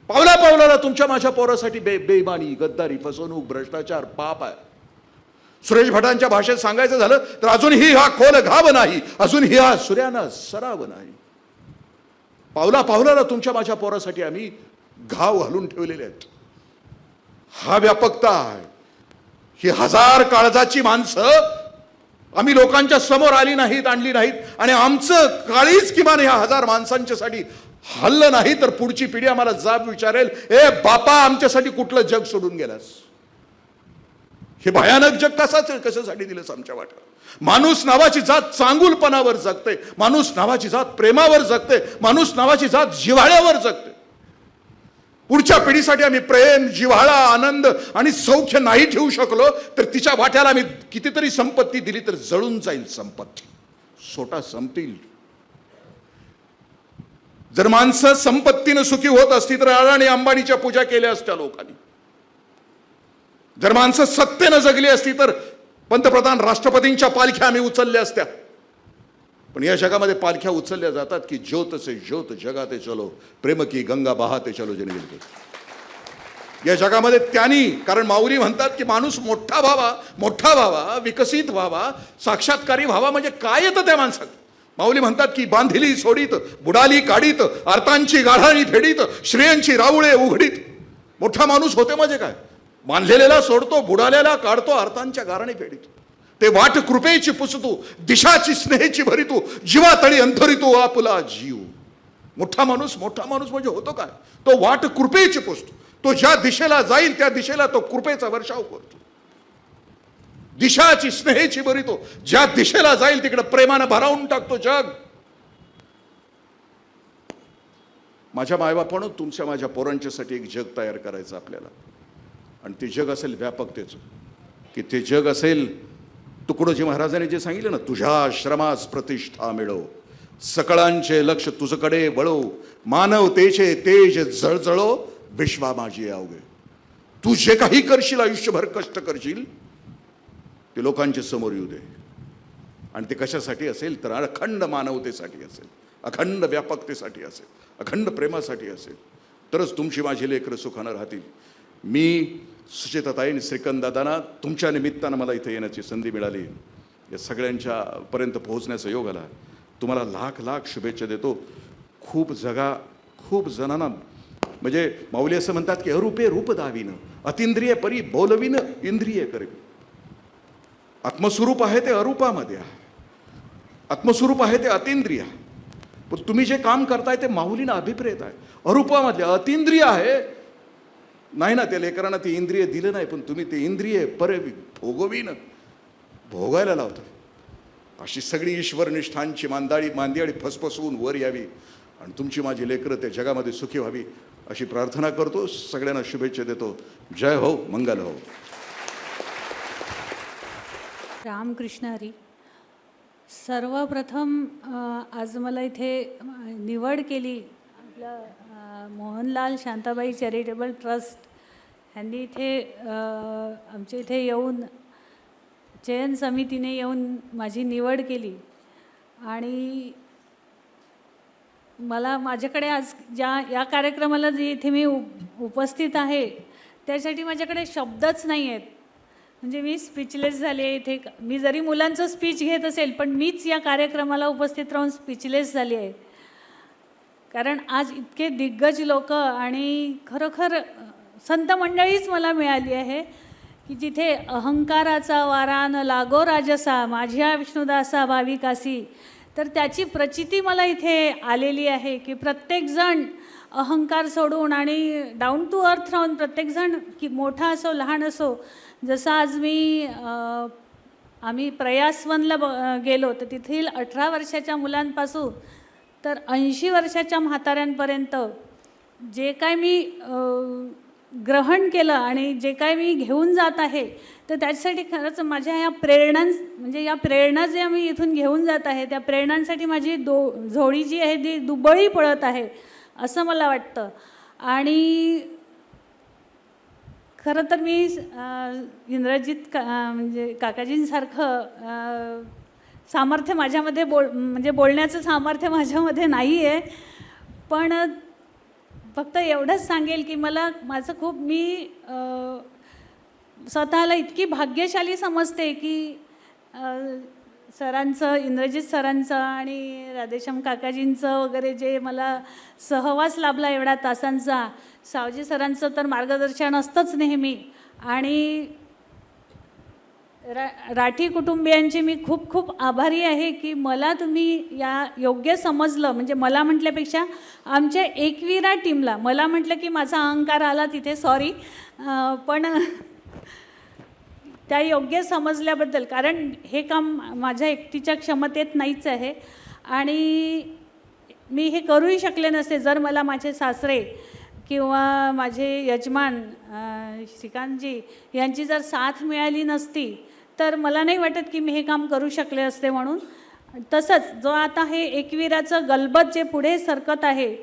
पावला पावलाला तुमच्या माझ्या पोरासाठी बेईमानी, गद्दारी, फसवणूक, भ्रष्टाचार पाप आहे. सुरेश भटांच्या भाषेत सांगायचं झालं तर अजूनही हा खोल घाव नाही, अजूनही हा सूर्याना सराव नाही. पावला पावलाला तुमच्या माझ्या पोरासाठी आम्ही घाव घालून ठेवलेले आहेत. हा व्यापकता आहे. ही 1000 काळजाची माणसं आम्ही लोकांच्या समोर आली नाहीत, आणली नाहीत आणि आमचं काळीच किमान ह्या 1000 माणसांच्यासाठी हल्लं नाही तर पुढची पिढी आम्हाला जाब विचारेल, ए बापा आमच्यासाठी कुठलं जग सोडून गेलास. हे भयानक जग कशासाठी दिलंस आमच्या वाट्यावर. माणूस नावाची जात चांगुलपणावर जगते, माणूस नावाची जात प्रेमावर जगते, माणूस नावाची जात जिव्हाळ्यावर जगते. पुढच्या पिढीसाठी आम्ही प्रेम, जिव्हाळा, आनंद आणि सौख्य नाही ठेवू शकलो तर तिच्या वाट्याला आम्ही कितीतरी संपत्ती दिली तर जळून जाईल संपत्ती, सोटा संपतील. जर माणसं संपत्तीनं सुखी होत असती तर अडाणी अंबानीच्या पूजा केल्या असत्या लोकांनी. जर माणसं सत्तेनं जगली असती तर पंतप्रधान राष्ट्रपतींच्या पालख्या आम्ही उचलल्या असत्या. पण या जगामध्ये पालख्या उचलल्या जातात की ज्योत से ज्योत जगाते चलो, प्रेम की गंगा बहाते चलो जनगिल. या जगामध्ये त्यांनी, कारण माऊली म्हणतात की माणूस मोठा व्हावा, विकसित व्हावा, साक्षात्कारी व्हावा. म्हणजे काय येतं त्या माणसात? माऊली म्हणतात की बांधिली सोडीत, बुडाली काढीत, अर्थांची गाढाणी फेडीत, श्रेयांची राऊळे उघडीत. मोठा माणूस होते म्हणजे काय? बांधलेला सोडतो, बुडालेला काढतो, अर्थांच्या गाढाणी फेडीत. ते वाट कृपेची पुसतो, दिशाची स्नेहाची भरितो, जीवातळी अंतरितो आपुला जीव. मोठा माणूस म्हणजे होतो काय? तो वाट कृपेची पुसतो. तो ज्या दिशेला जाईल त्या दिशेला तो कृपेचा वर्षाव करतो. दिशाची स्नेहाची भरितो, ज्या दिशेला जाईल तिकडे प्रेमानं भरावून टाकतो जग. माझ्या मायबापानं तुमच्या माझ्या पोरांच्यासाठी एक जग तयार करायचं आपल्याला. आणि ते जग असेल व्यापकतेचं, की ते जग असेल तुकडोजी महाराजांनी जे सांगितलं ना, तुझ्या श्रमास प्रतिष्ठा मिळव, सकळांचे लक्ष तुझकडे वळव, मानवतेचे तेज जळजळो, विश्वा माझी अवघे. तू जे काही करशील, आयुष्यभर कष्ट करशील, ते लोकांच्या समोर येऊ दे. आणि ते कशासाठी असेल तर अखंड मानवतेसाठी असेल, अखंड व्यापकतेसाठी असेल, अखंड प्रेमासाठी असेल, तरच तुमची माझी लेकरं सुखानं राहतील. मी सुचेताताई आणि श्रीकांतदादांना तुमच्या निमित्तानं मला इथे येण्याची संधी मिळाली. या सगळ्यांच्या पर्यंत पोहोचण्याचा योग आला. तुम्हाला लाख लाख शुभेच्छा देतो. खूप जगा, खूप जणांना, म्हणजे माऊली असं म्हणतात की अरूपे रूप दाविनं, अतिंद्रिय परी बोलविनं इंद्रिय करवी. आत्मस्वरूप आहे ते अरूपामध्ये आहे, आत्मस्वरूप आहे ते अतिंद्रिय. पण तुम्ही जे काम करताय ते माऊलीनं अभिप्रेत आहे, अरूपामधले अतिंद्रिय आहे. नाही ना, त्या लेकरांना ते इंद्रिय दिलं नाही, पण तुम्ही ते इंद्रिय भोगवीनं भोगायला लावता. अशी सगळी ईश्वर निष्ठांची मांदियाळी फसफसवून वर यावी आणि तुमची माझी लेकरं त्या जगामध्ये सुखी व्हावी अशी प्रार्थना करतो. सगळ्यांना शुभेच्छा देतो. जय हो, मंगल हो. रामकृष्ण हरी. सर्वप्रथम आज मला इथे निवड केली आपलं मोहनलाल शांताबाई चॅरिटेबल ट्रस्ट ह्यांनी इथे आमच्या इथे येऊन, चयन समितीने येऊन माझी निवड केली. आणि मला माझ्याकडे आज या कार्यक्रमाला जे इथे मी उपस्थित आहे त्यासाठी माझ्याकडे शब्दच नाही आहेत. म्हणजे मी स्पीचलेस झाले आहे इथे. मी जरी मुलांचं स्पीच घेत असेल पण मीच या कार्यक्रमाला उपस्थित राहून स्पीचलेस झाली आहे. कारण आज इतके दिग्गज लोक आणि खरोखर संत मंडळीच मला मिळाली आहे की जिथे अहंकाराचा वारा न लागो राजसा, माझ्या विष्णुदासा भाविकासी. तर त्याची प्रचिती मला इथे आलेली आहे की प्रत्येकजण अहंकार सोडून आणि डाऊन टू अर्थ राहून प्रत्येकजण, की मोठा असो लहान असो. जसं आज आम्ही प्रयासवनला गेलो तर तिथील 18 वर्षाच्या मुलांपासून तर 80 वर्षाच्या म्हाताऱ्यांपर्यंत जे काय मी ग्रहण केलं आणि जे काय मी घेऊन जात आहे तर त्याच्यासाठी खरंच माझ्या ह्या म्हणजे या प्रेरणा जे मी इथून घेऊन जात आहे त्या प्रेरणांसाठी माझी झोळी जी आहे ती दुबळी पडत आहे असं मला वाटतं. आणि खरं तर मी इंद्रजित म्हणजे काकाजींसारखं सामर्थ्य माझ्यामध्ये म्हणजे बोलण्याचं सामर्थ्य माझ्यामध्ये नाही आहे. पण फक्त एवढंच सांगेल की मी स्वतःला इतकी भाग्यशाली समजते की सरांचं, इंद्रजित सरांचं आणि राधेश्याम काकाजींचं वगैरे जे मला सहवास लाभला एवढ्या तासांचा, सावजी सरांचं तर मार्गदर्शन असतंच नेहमी. आणि राठी कुटुंबियांची मी खूप खूप आभारी आहे की मला तुम्ही या योग्य समजलं. म्हणजे मला म्हटल्यापेक्षा आमच्या एकविरा टीमला, मला म्हटलं की माझा अहंकार आला तिथे, सॉरी, पण त्या योग्य समजल्याबद्दल. कारण हे काम माझ्या एकटीच्या क्षमतेत नाहीच आहे आणि मी हे करूही शकले नसते जर मला माझे सासरे किंवा माझे यजमान श्रीकांतजी यांची जर साथ मिळाली नसती तर मला नाही वाटत की मी हे काम करू शकले असते म्हणून. तसंच जो आता हे एकविराचं गलबत जे पुढे सरकत आहे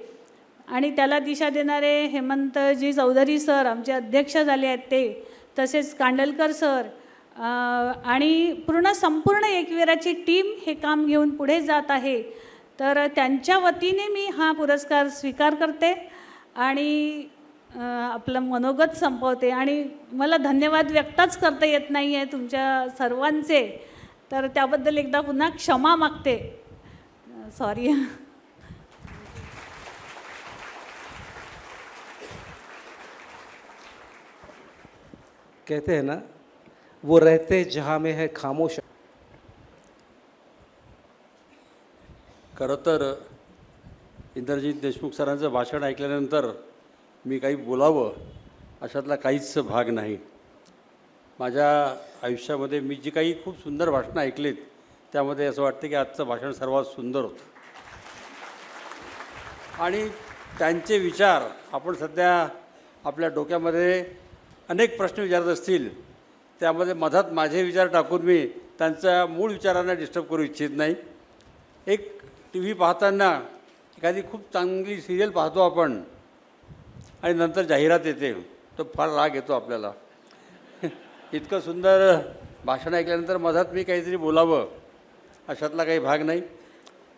आणि त्याला दिशा देणारे हेमंतजी चौधरी सर आमचे अध्यक्ष झाले आहेत ते, तसेच कांडलकर सर आणि संपूर्ण एकविराची टीम हे काम घेऊन पुढे जात आहे. तर त्यांच्या वतीने मी हा पुरस्कार स्वीकार करते आणि आपलं मनोगत संपवते. आणि मला धन्यवाद व्यक्तच करता येत नाही आहे तुमच्या सर्वांचे, तर त्याबद्दल एकदा पुन्हा क्षमा मागते. सॉरी. कहते हैं ना, वो रहते जहाँ में है खामोश. खरं तर इंद्रजित देशमुख सरांचं भाषण ऐकल्यानंतर मी काही बोलावं अशातला काहीच भाग नाही. माझ्या आयुष्यामध्ये मी जी काही खूप सुंदर भाषणं ऐकलीत त्यामध्ये असं वाटतं की आजचं भाषण सर्वात सुंदर होतं. आणि त्यांचे विचार आपण सध्या आपल्या डोक्यामध्ये अनेक प्रश्न विचारत असतील, त्यामध्ये मधात माझे विचार टाकून मी त्यांच्या मूळ विचारांना डिस्टर्ब करू इच्छित नाही. एक टी व्ही पाहताना एखादी खूप चांगली सिरियल पाहतो आपण आणि नंतर जाहिरात येते, तो फार राग येतो आपल्याला. इतकं सुंदर भाषण ऐकल्यानंतर मधात मी काहीतरी बोलावं अशातला काही भाग नाही.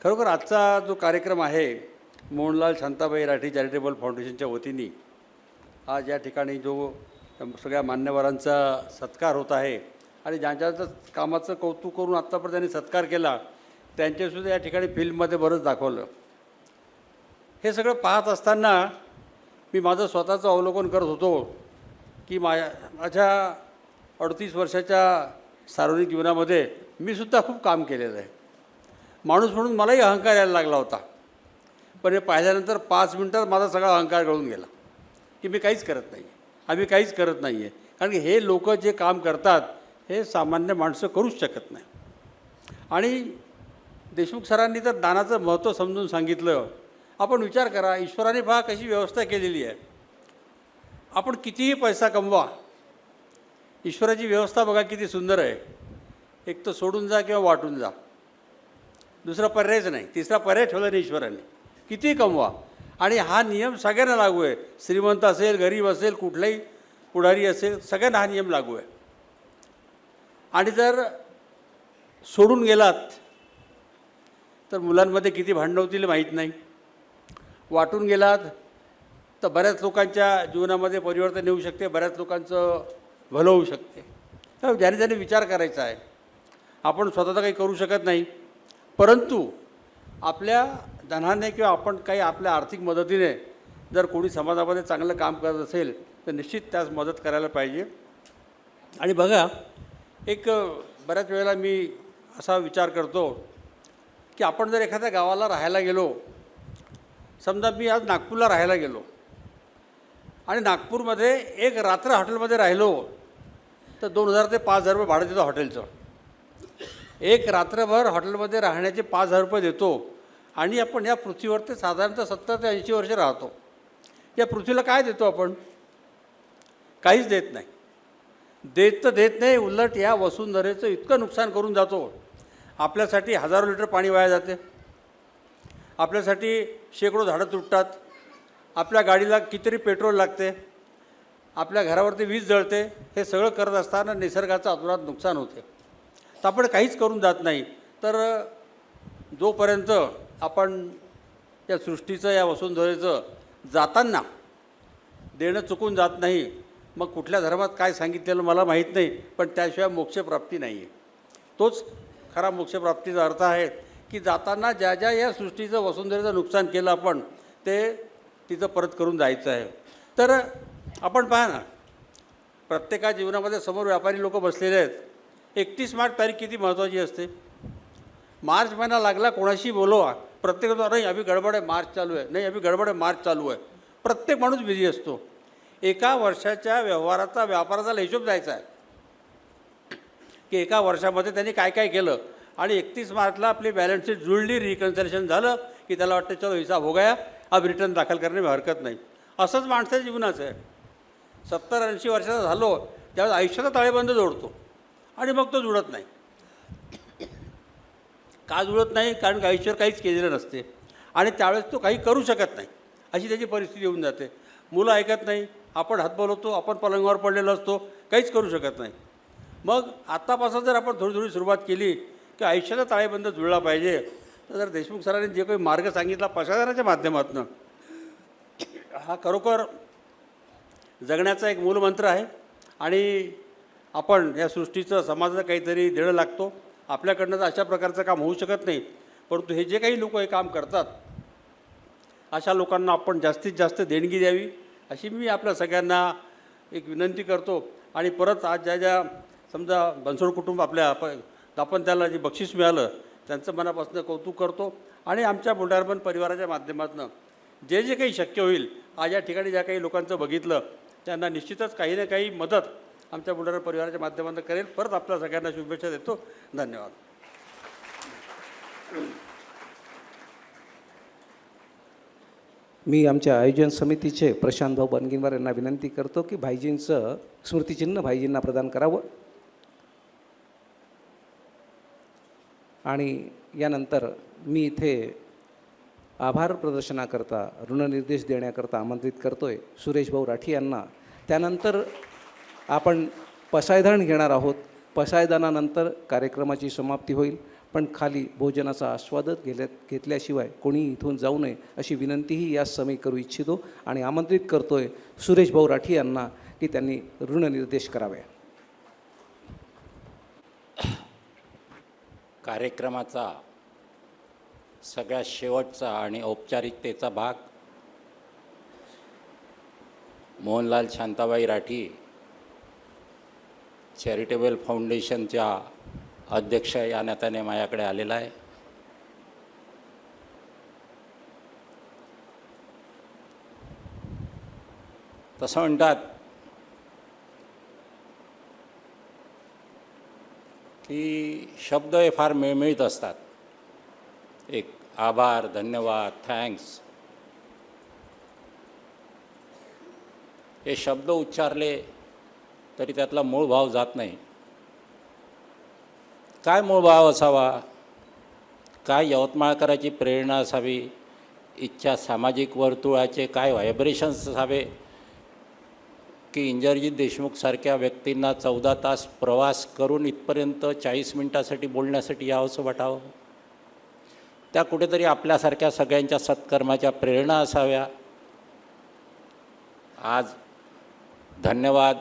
खरोखर आजचा जो कार्यक्रम आहे मोहनलाल शांताबाई राठी चॅरिटेबल फाउंडेशनच्या वतीने आज या ठिकाणी जो सगळ्या मान्यवरांचा सत्कार होत आहे आणि ज्यांच्या कामाचं कौतुक करून आत्तापर्यंत त्यांनी सत्कार केला त्यांच्यासुद्धा या ठिकाणी फिल्ममध्ये बरंच दाखवलं. हे सगळं पाहत असताना मी माझं स्वतःचं अवलोकन करत होतो की माझ्या 38 वर्षाच्या सार्वजनिक जीवनामध्ये मी सुद्धा खूप काम केलेलं आहे. माणूस म्हणून मलाही अहंकार यायला लागला होता, पण हे पाहिल्यानंतर 5 मिनटात माझा सगळा अहंकार गळून गेला की मी काहीच करत नाही, आम्ही काहीच करत नाही आहे. कारण की हे लोक जे काम करतात हे सामान्य माणसं करूच शकत नाही. आणि देशमुख सरांनी तर दानाचं महत्त्व समजून सांगितलं. आपण विचार करा, ईश्वराने पहा कशी व्यवस्था केलेली आहे. आपण कितीही पैसा कमवा, ईश्वराची व्यवस्था बघा किती सुंदर आहे. एक तर सोडून जा किंवा वाटून जा, दुसरा पर्यायच नाही. तिसरा पर्याय ठेवला नाही ईश्वराने. कितीही कमवा, आणि हा नियम सगळ्यांना लागू आहे. श्रीमंत असेल, गरीब असेल, कुठलाही पुढारी असेल, सगळ्यांना हा नियम लागू आहे. आणि जर सोडून गेलात तर मुलांमध्ये किती भांडणं होतील माहीत नाही. वाटून गेलात तर बऱ्याच लोकांच्या जीवनामध्ये परिवर्तन येऊ शकते, बऱ्याच लोकांचं भलं होऊ शकते. तर ज्याने ज्याने विचार करायचा आहे. आपण स्वतः तर काही करू शकत नाही, परंतु आपल्या धनाने किंवा आपण काही आपल्या आर्थिक मदतीने जर कोणी समाजामध्ये चांगलं काम करत असेल तर निश्चित त्यास मदत करायला पाहिजे. आणि बघा, एक बऱ्याच वेळेला मी असा विचार करतो की आपण जर एखाद्या गावाला राहायला गेलो, समजा मी आज नागपूरला राहायला गेलो आणि नागपूरमध्ये एक रात्र हॉटेलमध्ये राहिलो तर 2000 ते 5000 रुपये भाडं देतो हॉटेलचं. एक रात्रभर हॉटेलमध्ये राहण्याचे 5000 रुपये देतो आणि आपण या पृथ्वीवर ते साधारणतः 70 ते 80 वर्ष राहतो. या पृथ्वीला काय देतो आपण? काहीच देत नाही. देत नाही, उलट या वसुंधरेचं इतकं नुकसान करून जातो. आपल्यासाठी हजारो लिटर पाणी वाया जाते, आपल्यासाठी शेकडो झाडं तुटतात, आपल्या गाडीला कितीतरी पेट्रोल लागते, आपल्या घरावरती वीज जळते. हे सगळं करत असताना निसर्गाचं अतोनात नुकसान होते. तर आपण काहीच करून जात नाही. तर जोपर्यंत आपण या सृष्टीचं, या वसुंधरेचं जाताना देणं चुकून जात नाही, मग कुठल्या धर्मात काय सांगितलेलं मला माहीत नाही, पण त्याशिवाय मोक्षप्राप्ती नाही आहे. तोच खरा मोक्षप्राप्तीचा अर्थ आहे की जाताना ज्या ज्या या सृष्टीचं, वसुंधरेचं नुकसान केलं आपण ते तिथं परत करून जायचं आहे. तर आपण पहा ना, प्रत्येका जीवनामध्ये समोर व्यापारी लोक बसलेले आहेत. 31 मार्च तारीख किती महत्त्वाची असते. मार्च महिना लागला, कोणाशी बोलवा, प्रत्येक नाही अभि गडबड आहे, मार्च चालू आहे, नाही अभि गडबड आहे, मार्च चालू आहे. प्रत्येक माणूस बिझी असतो. एका वर्षाच्या व्यवहाराचा, व्यापाराचा हिशोब द्यायचा आहे की एका वर्षामध्ये त्यांनी काय काय केलं. आणि 31 मार्चला आपली बॅलन्स शीट जुळली, रिकन्सिलेशन झालं की त्याला वाटतं चलो हिसाब हो गया, अब रिटर्न दाखल करणे हरकत नाही. असंच माणसाच्या जीवनाचं आहे. 70-80 वर्षाचा झालो त्यावेळेस आयुष्याचा ताळेबंद जोडतो आणि मग तो जुळत नाही. का जुळत नाही? कारण आयुष्यावर काहीच केलेलं नसते आणि त्यावेळेस तो काही करू शकत नाही, अशी त्याची परिस्थिती येऊन जाते. मुलं ऐकत नाही, आपण हात बोलवतो, आपण पलंगावर पडलेलो असतो, काहीच करू शकत नाही. मग आत्तापासून जर आपण थोडी थोडी सुरुवात केली की आयुष्याचा ताळेबंद जुळला पाहिजे, तर जर देशमुख सरांनी जे काही मार्ग सांगितला प्रशासनाच्या माध्यमातून, हा खरोखर जगण्याचा एक मूलमंत्र आहे. आणि आपण या सृष्टीचं समाजाला काहीतरी देणं लागतो. आपल्याकडनं तर अशा प्रकारचं काम होऊ शकत नाही, परंतु हे जे काही लोक हे काम करतात अशा लोकांना आपण जास्तीत जास्त देणगी द्यावी, अशी मी आपल्या सगळ्यांना एक विनंती करतो. आणि परत आज ज्या समजा बनसोड कुटुंब आपण त्याला जे बक्षीस मिळालं त्यांचं मनापासून कौतुक करतो. आणि आमच्या बुलढाणा परिवाराच्या माध्यमातून जे जे काही शक्य होईल, आज या ठिकाणी ज्या काही लोकांचं बघितलं त्यांना निश्चितच काही ना काही मदत आमच्या बुलढाणा परिवाराच्या माध्यमातून करेल. परत आपल्या सगळ्यांना शुभेच्छा देतो. धन्यवाद. मी आमच्या आयोजन समितीचे प्रशांत भाऊ बनगिनवार यांना विनंती करतो की भाईजींचं स्मृतिचिन्ह भाईजींना प्रदान करावं. आणि यानंतर मी इथे आभार प्रदर्शनाकरता ऋणनिर्देश देण्याकरता आमंत्रित करतो आहे सुरेश भाऊ राठी यांना. त्यानंतर आपण पसायदान घेणार आहोत. पसायदानानंतर कार्यक्रमाची समाप्ती होईल, पण खाली भोजनाचा आस्वादत घेतल्याशिवाय कोणी इथून जाऊ नये अशी विनंतीही या समय करू इच्छितो. आणि आमंत्रित करतो आहे सुरेश भाऊ राठी यांना की त्यांनी ऋणनिर्देश करावे. कार्यक्रमाचा सगळ्यात शेवटचा आणि औपचारिकतेचा भाग मोहनलाल शांताबाई राठी चॅरिटेबल फाउंडेशनच्या अध्यक्ष या नात्याने माझ्याकडे आलेला आहे. तसं म्हणतात की शब्द हे फार मिळमिळीत असतात. एक आभार, धन्यवाद, थँक्स हे शब्द उच्चारले तरी त्यातला मूळ भाव जात नाही. काय मूळ भाव असावा, काय यवतमाळकराची प्रेरणा असावी, इच्छा सामाजिक वर्तुळाचे काय व्हायब्रेशन्स असावे की इंद्रजित देशमुखसारख्या व्यक्तींना 14 तास प्रवास करून इथपर्यंत 40 मिनिटासाठी बोलण्यासाठी यावंसं वाटावं. त्या कुठेतरी आपल्यासारख्या सगळ्यांच्या सत्कर्माच्या प्रेरणा असाव्या. आज धन्यवाद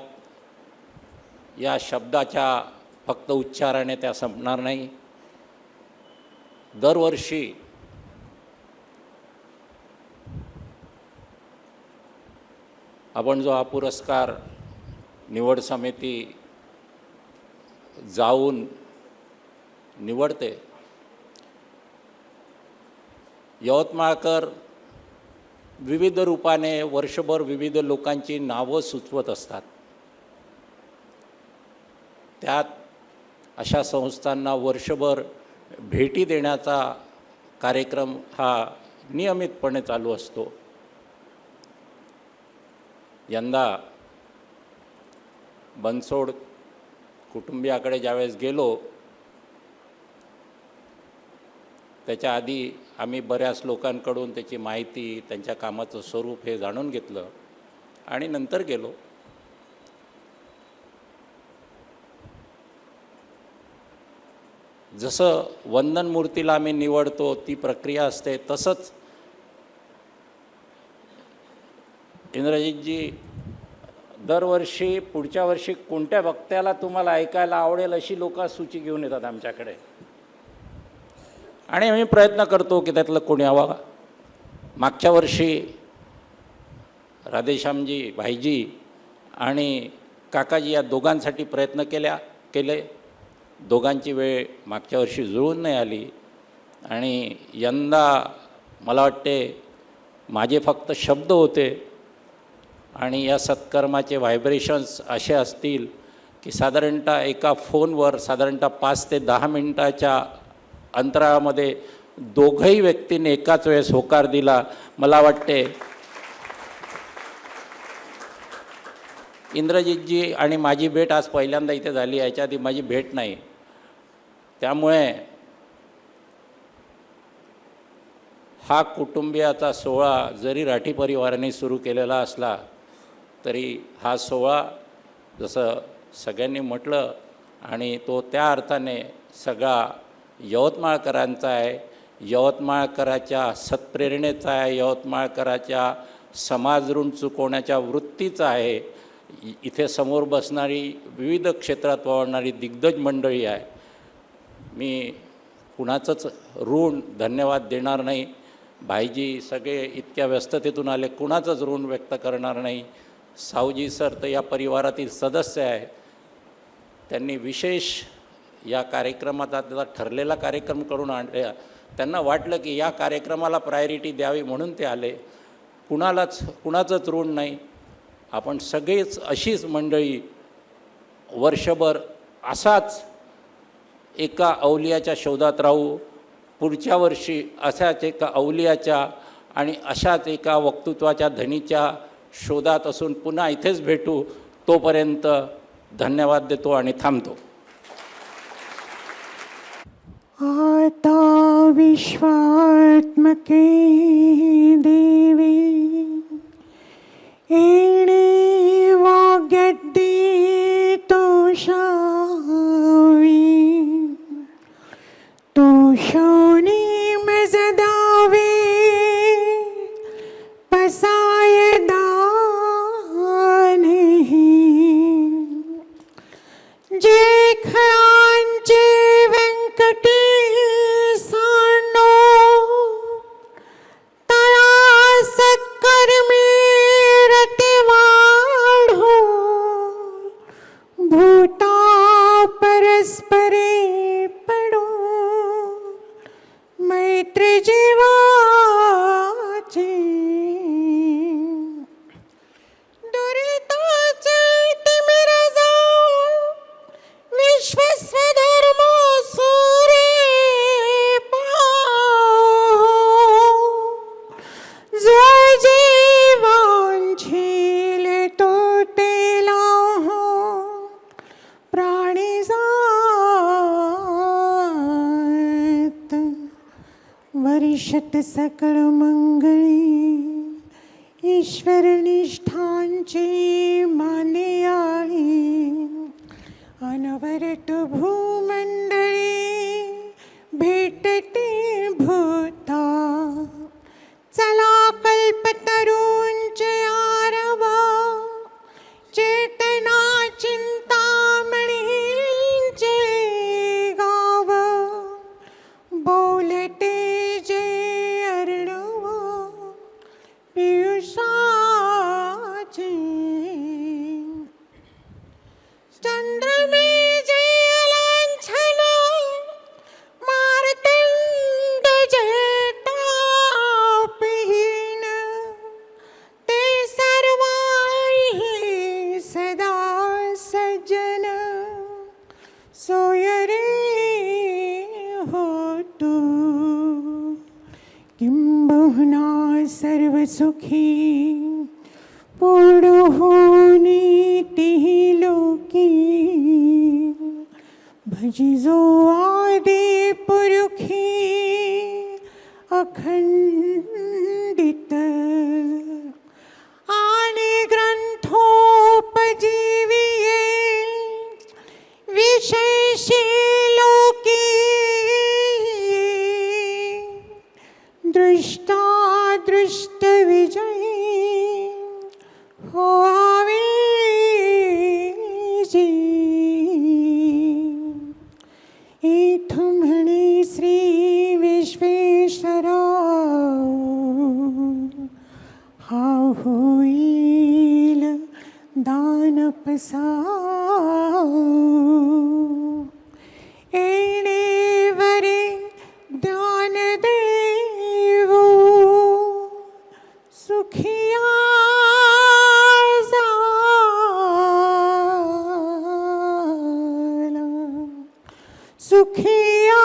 या शब्दाच्या फक्त उच्चाराने त्या संपणार नाही. दरवर्षी आपण जो हा पुरस्कार निवड समिती जाऊन निवडते, यवतमाळकर विविध रूपाने वर्षभर विविध लोकांची नावं सुचवत असतात. त्यात अशा संस्थांना वर्षभर भेटी देण्याचा कार्यक्रम हा नियमितपणे चालू असतो. यंदा बनसोड कुटुंबियाकडे ज्यावेळेस गेलो त्याच्या आधी आम्ही बऱ्याच लोकांकडून त्याची माहिती, त्यांच्या कामाचं स्वरूप हे जाणून घेतलं आणि नंतर गेलो. जसं वंदन मूर्तीला आम्ही निवडतो ती प्रक्रिया असते, तसंच इंद्रजितजी दरवर्षी पुढच्या वर्षी कोणत्या वक्त्याला तुम्हाला ऐकायला आवडेल अशी लोकसूची घेऊन येतात आमच्याकडे आणि आम्ही प्रयत्न करतो की त्यातलं कोणी यावं. मागच्या वर्षी राधेश्यामजी, भाईजी आणि काकाजी या दोघांसाठी प्रयत्न केले. दोघांची वेळ मागच्या वर्षी जुळून नाही आली आणि यंदा मला वाटते माझे फक्त शब्द होते आणि या सत्कर्माचे व्हायब्रेशन्स असे असतील की साधारणतः एका फोनवर साधारणतः 5 ते 10 मिनिटाच्या अंतराळामध्ये दोघंही व्यक्तींनी एकाच वेळेस होकार दिला. मला वाटते इंद्रजितजी आणि माझी भेट आज पहिल्यांदा इथे झाली, याच्या आधी माझी भेट नाही. त्यामुळे हा कुटुंबियाचा सोहळा जरी राठी परिवाराने सुरू केलेला असला तरी हा सोहळा जसं सगळ्यांनी म्हटलं आणि तो त्या अर्थाने सगळा यवतमाळकरांचा आहे, यवतमाळकराच्या सत्प्रेरणेचा आहे, यवतमाळकराच्या समाज ऋण चुकवण्याच्या वृत्तीचा आहे. इथे समोर बसणारी विविध क्षेत्रात वावरणारी दिग्गज मंडळी आहे. मी कुणाचंच ऋण धन्यवाद देणार नाही. भाईजी सगळे इतक्या व्यस्ततेतून आले, कुणाचंच ऋण व्यक्त करणार नाही. सावजी सर तर या परिवारातील सदस्य आहे. त्यांनी विशेष या कार्यक्रमाचा त्याचा ठरलेला कार्यक्रम करून आणले. त्यांना वाटलं की या कार्यक्रमाला प्रायोरिटी द्यावी म्हणून ते आले. कुणाचंच ऋण नाही. आपण सगळेच अशीच मंडळी वर्षभर असाच एका अवलियाच्या शोधात राहू. पुढच्या वर्षी अशाच एका अवलियाच्या आणि अशाच एका वक्तृत्वाच्या धनीच्या शोधात असून पुन्हा इथेच भेटू. तोपर्यंत धन्यवाद देतो आणि थांबतो. आता विश्वात्मके देवी येणे वाग्यद्दी तोषावी तोषोनी मजदावे पसाय दानही जे खळांचे व्यंकटी सांडो तळा सत्कर्मी रती वाढो भूता परस्परे पडो मैत्री जीवाची दुरिताचे तिमिर जाऊ विश्वस्वधर्म सूरे पाहो जो जीवांछील तो तेला हो प्राणी जात वर्षत सकळ मंगळी ईश्वर निष्ठांची मानियाळी अनवरत भूमंडळी भेटते भूता चला कल्पतरूंचे आरवा चेतना चिंतामणींचे गाव बोलते जे अर्णव पियुषाचे चंद्रमे जे लांछन मार्तंड जे तापहीन ते सर्वांही सदा सज्जन सोय रे हो तू किंबहुना सर्व सुखी पूर्ण होनी तिही लोकी भजिजो आदि पुरुखी अखंडित आणि ग्रंथोपजीविये विशेषी लोकी दृष्टा दृष्ट विजयी होवे जी इथ म्हणे श्री विश्वेश्वरा हा होईल दानपसा येणे वरे ज्ञान देवो सुखिया झाला सुखिया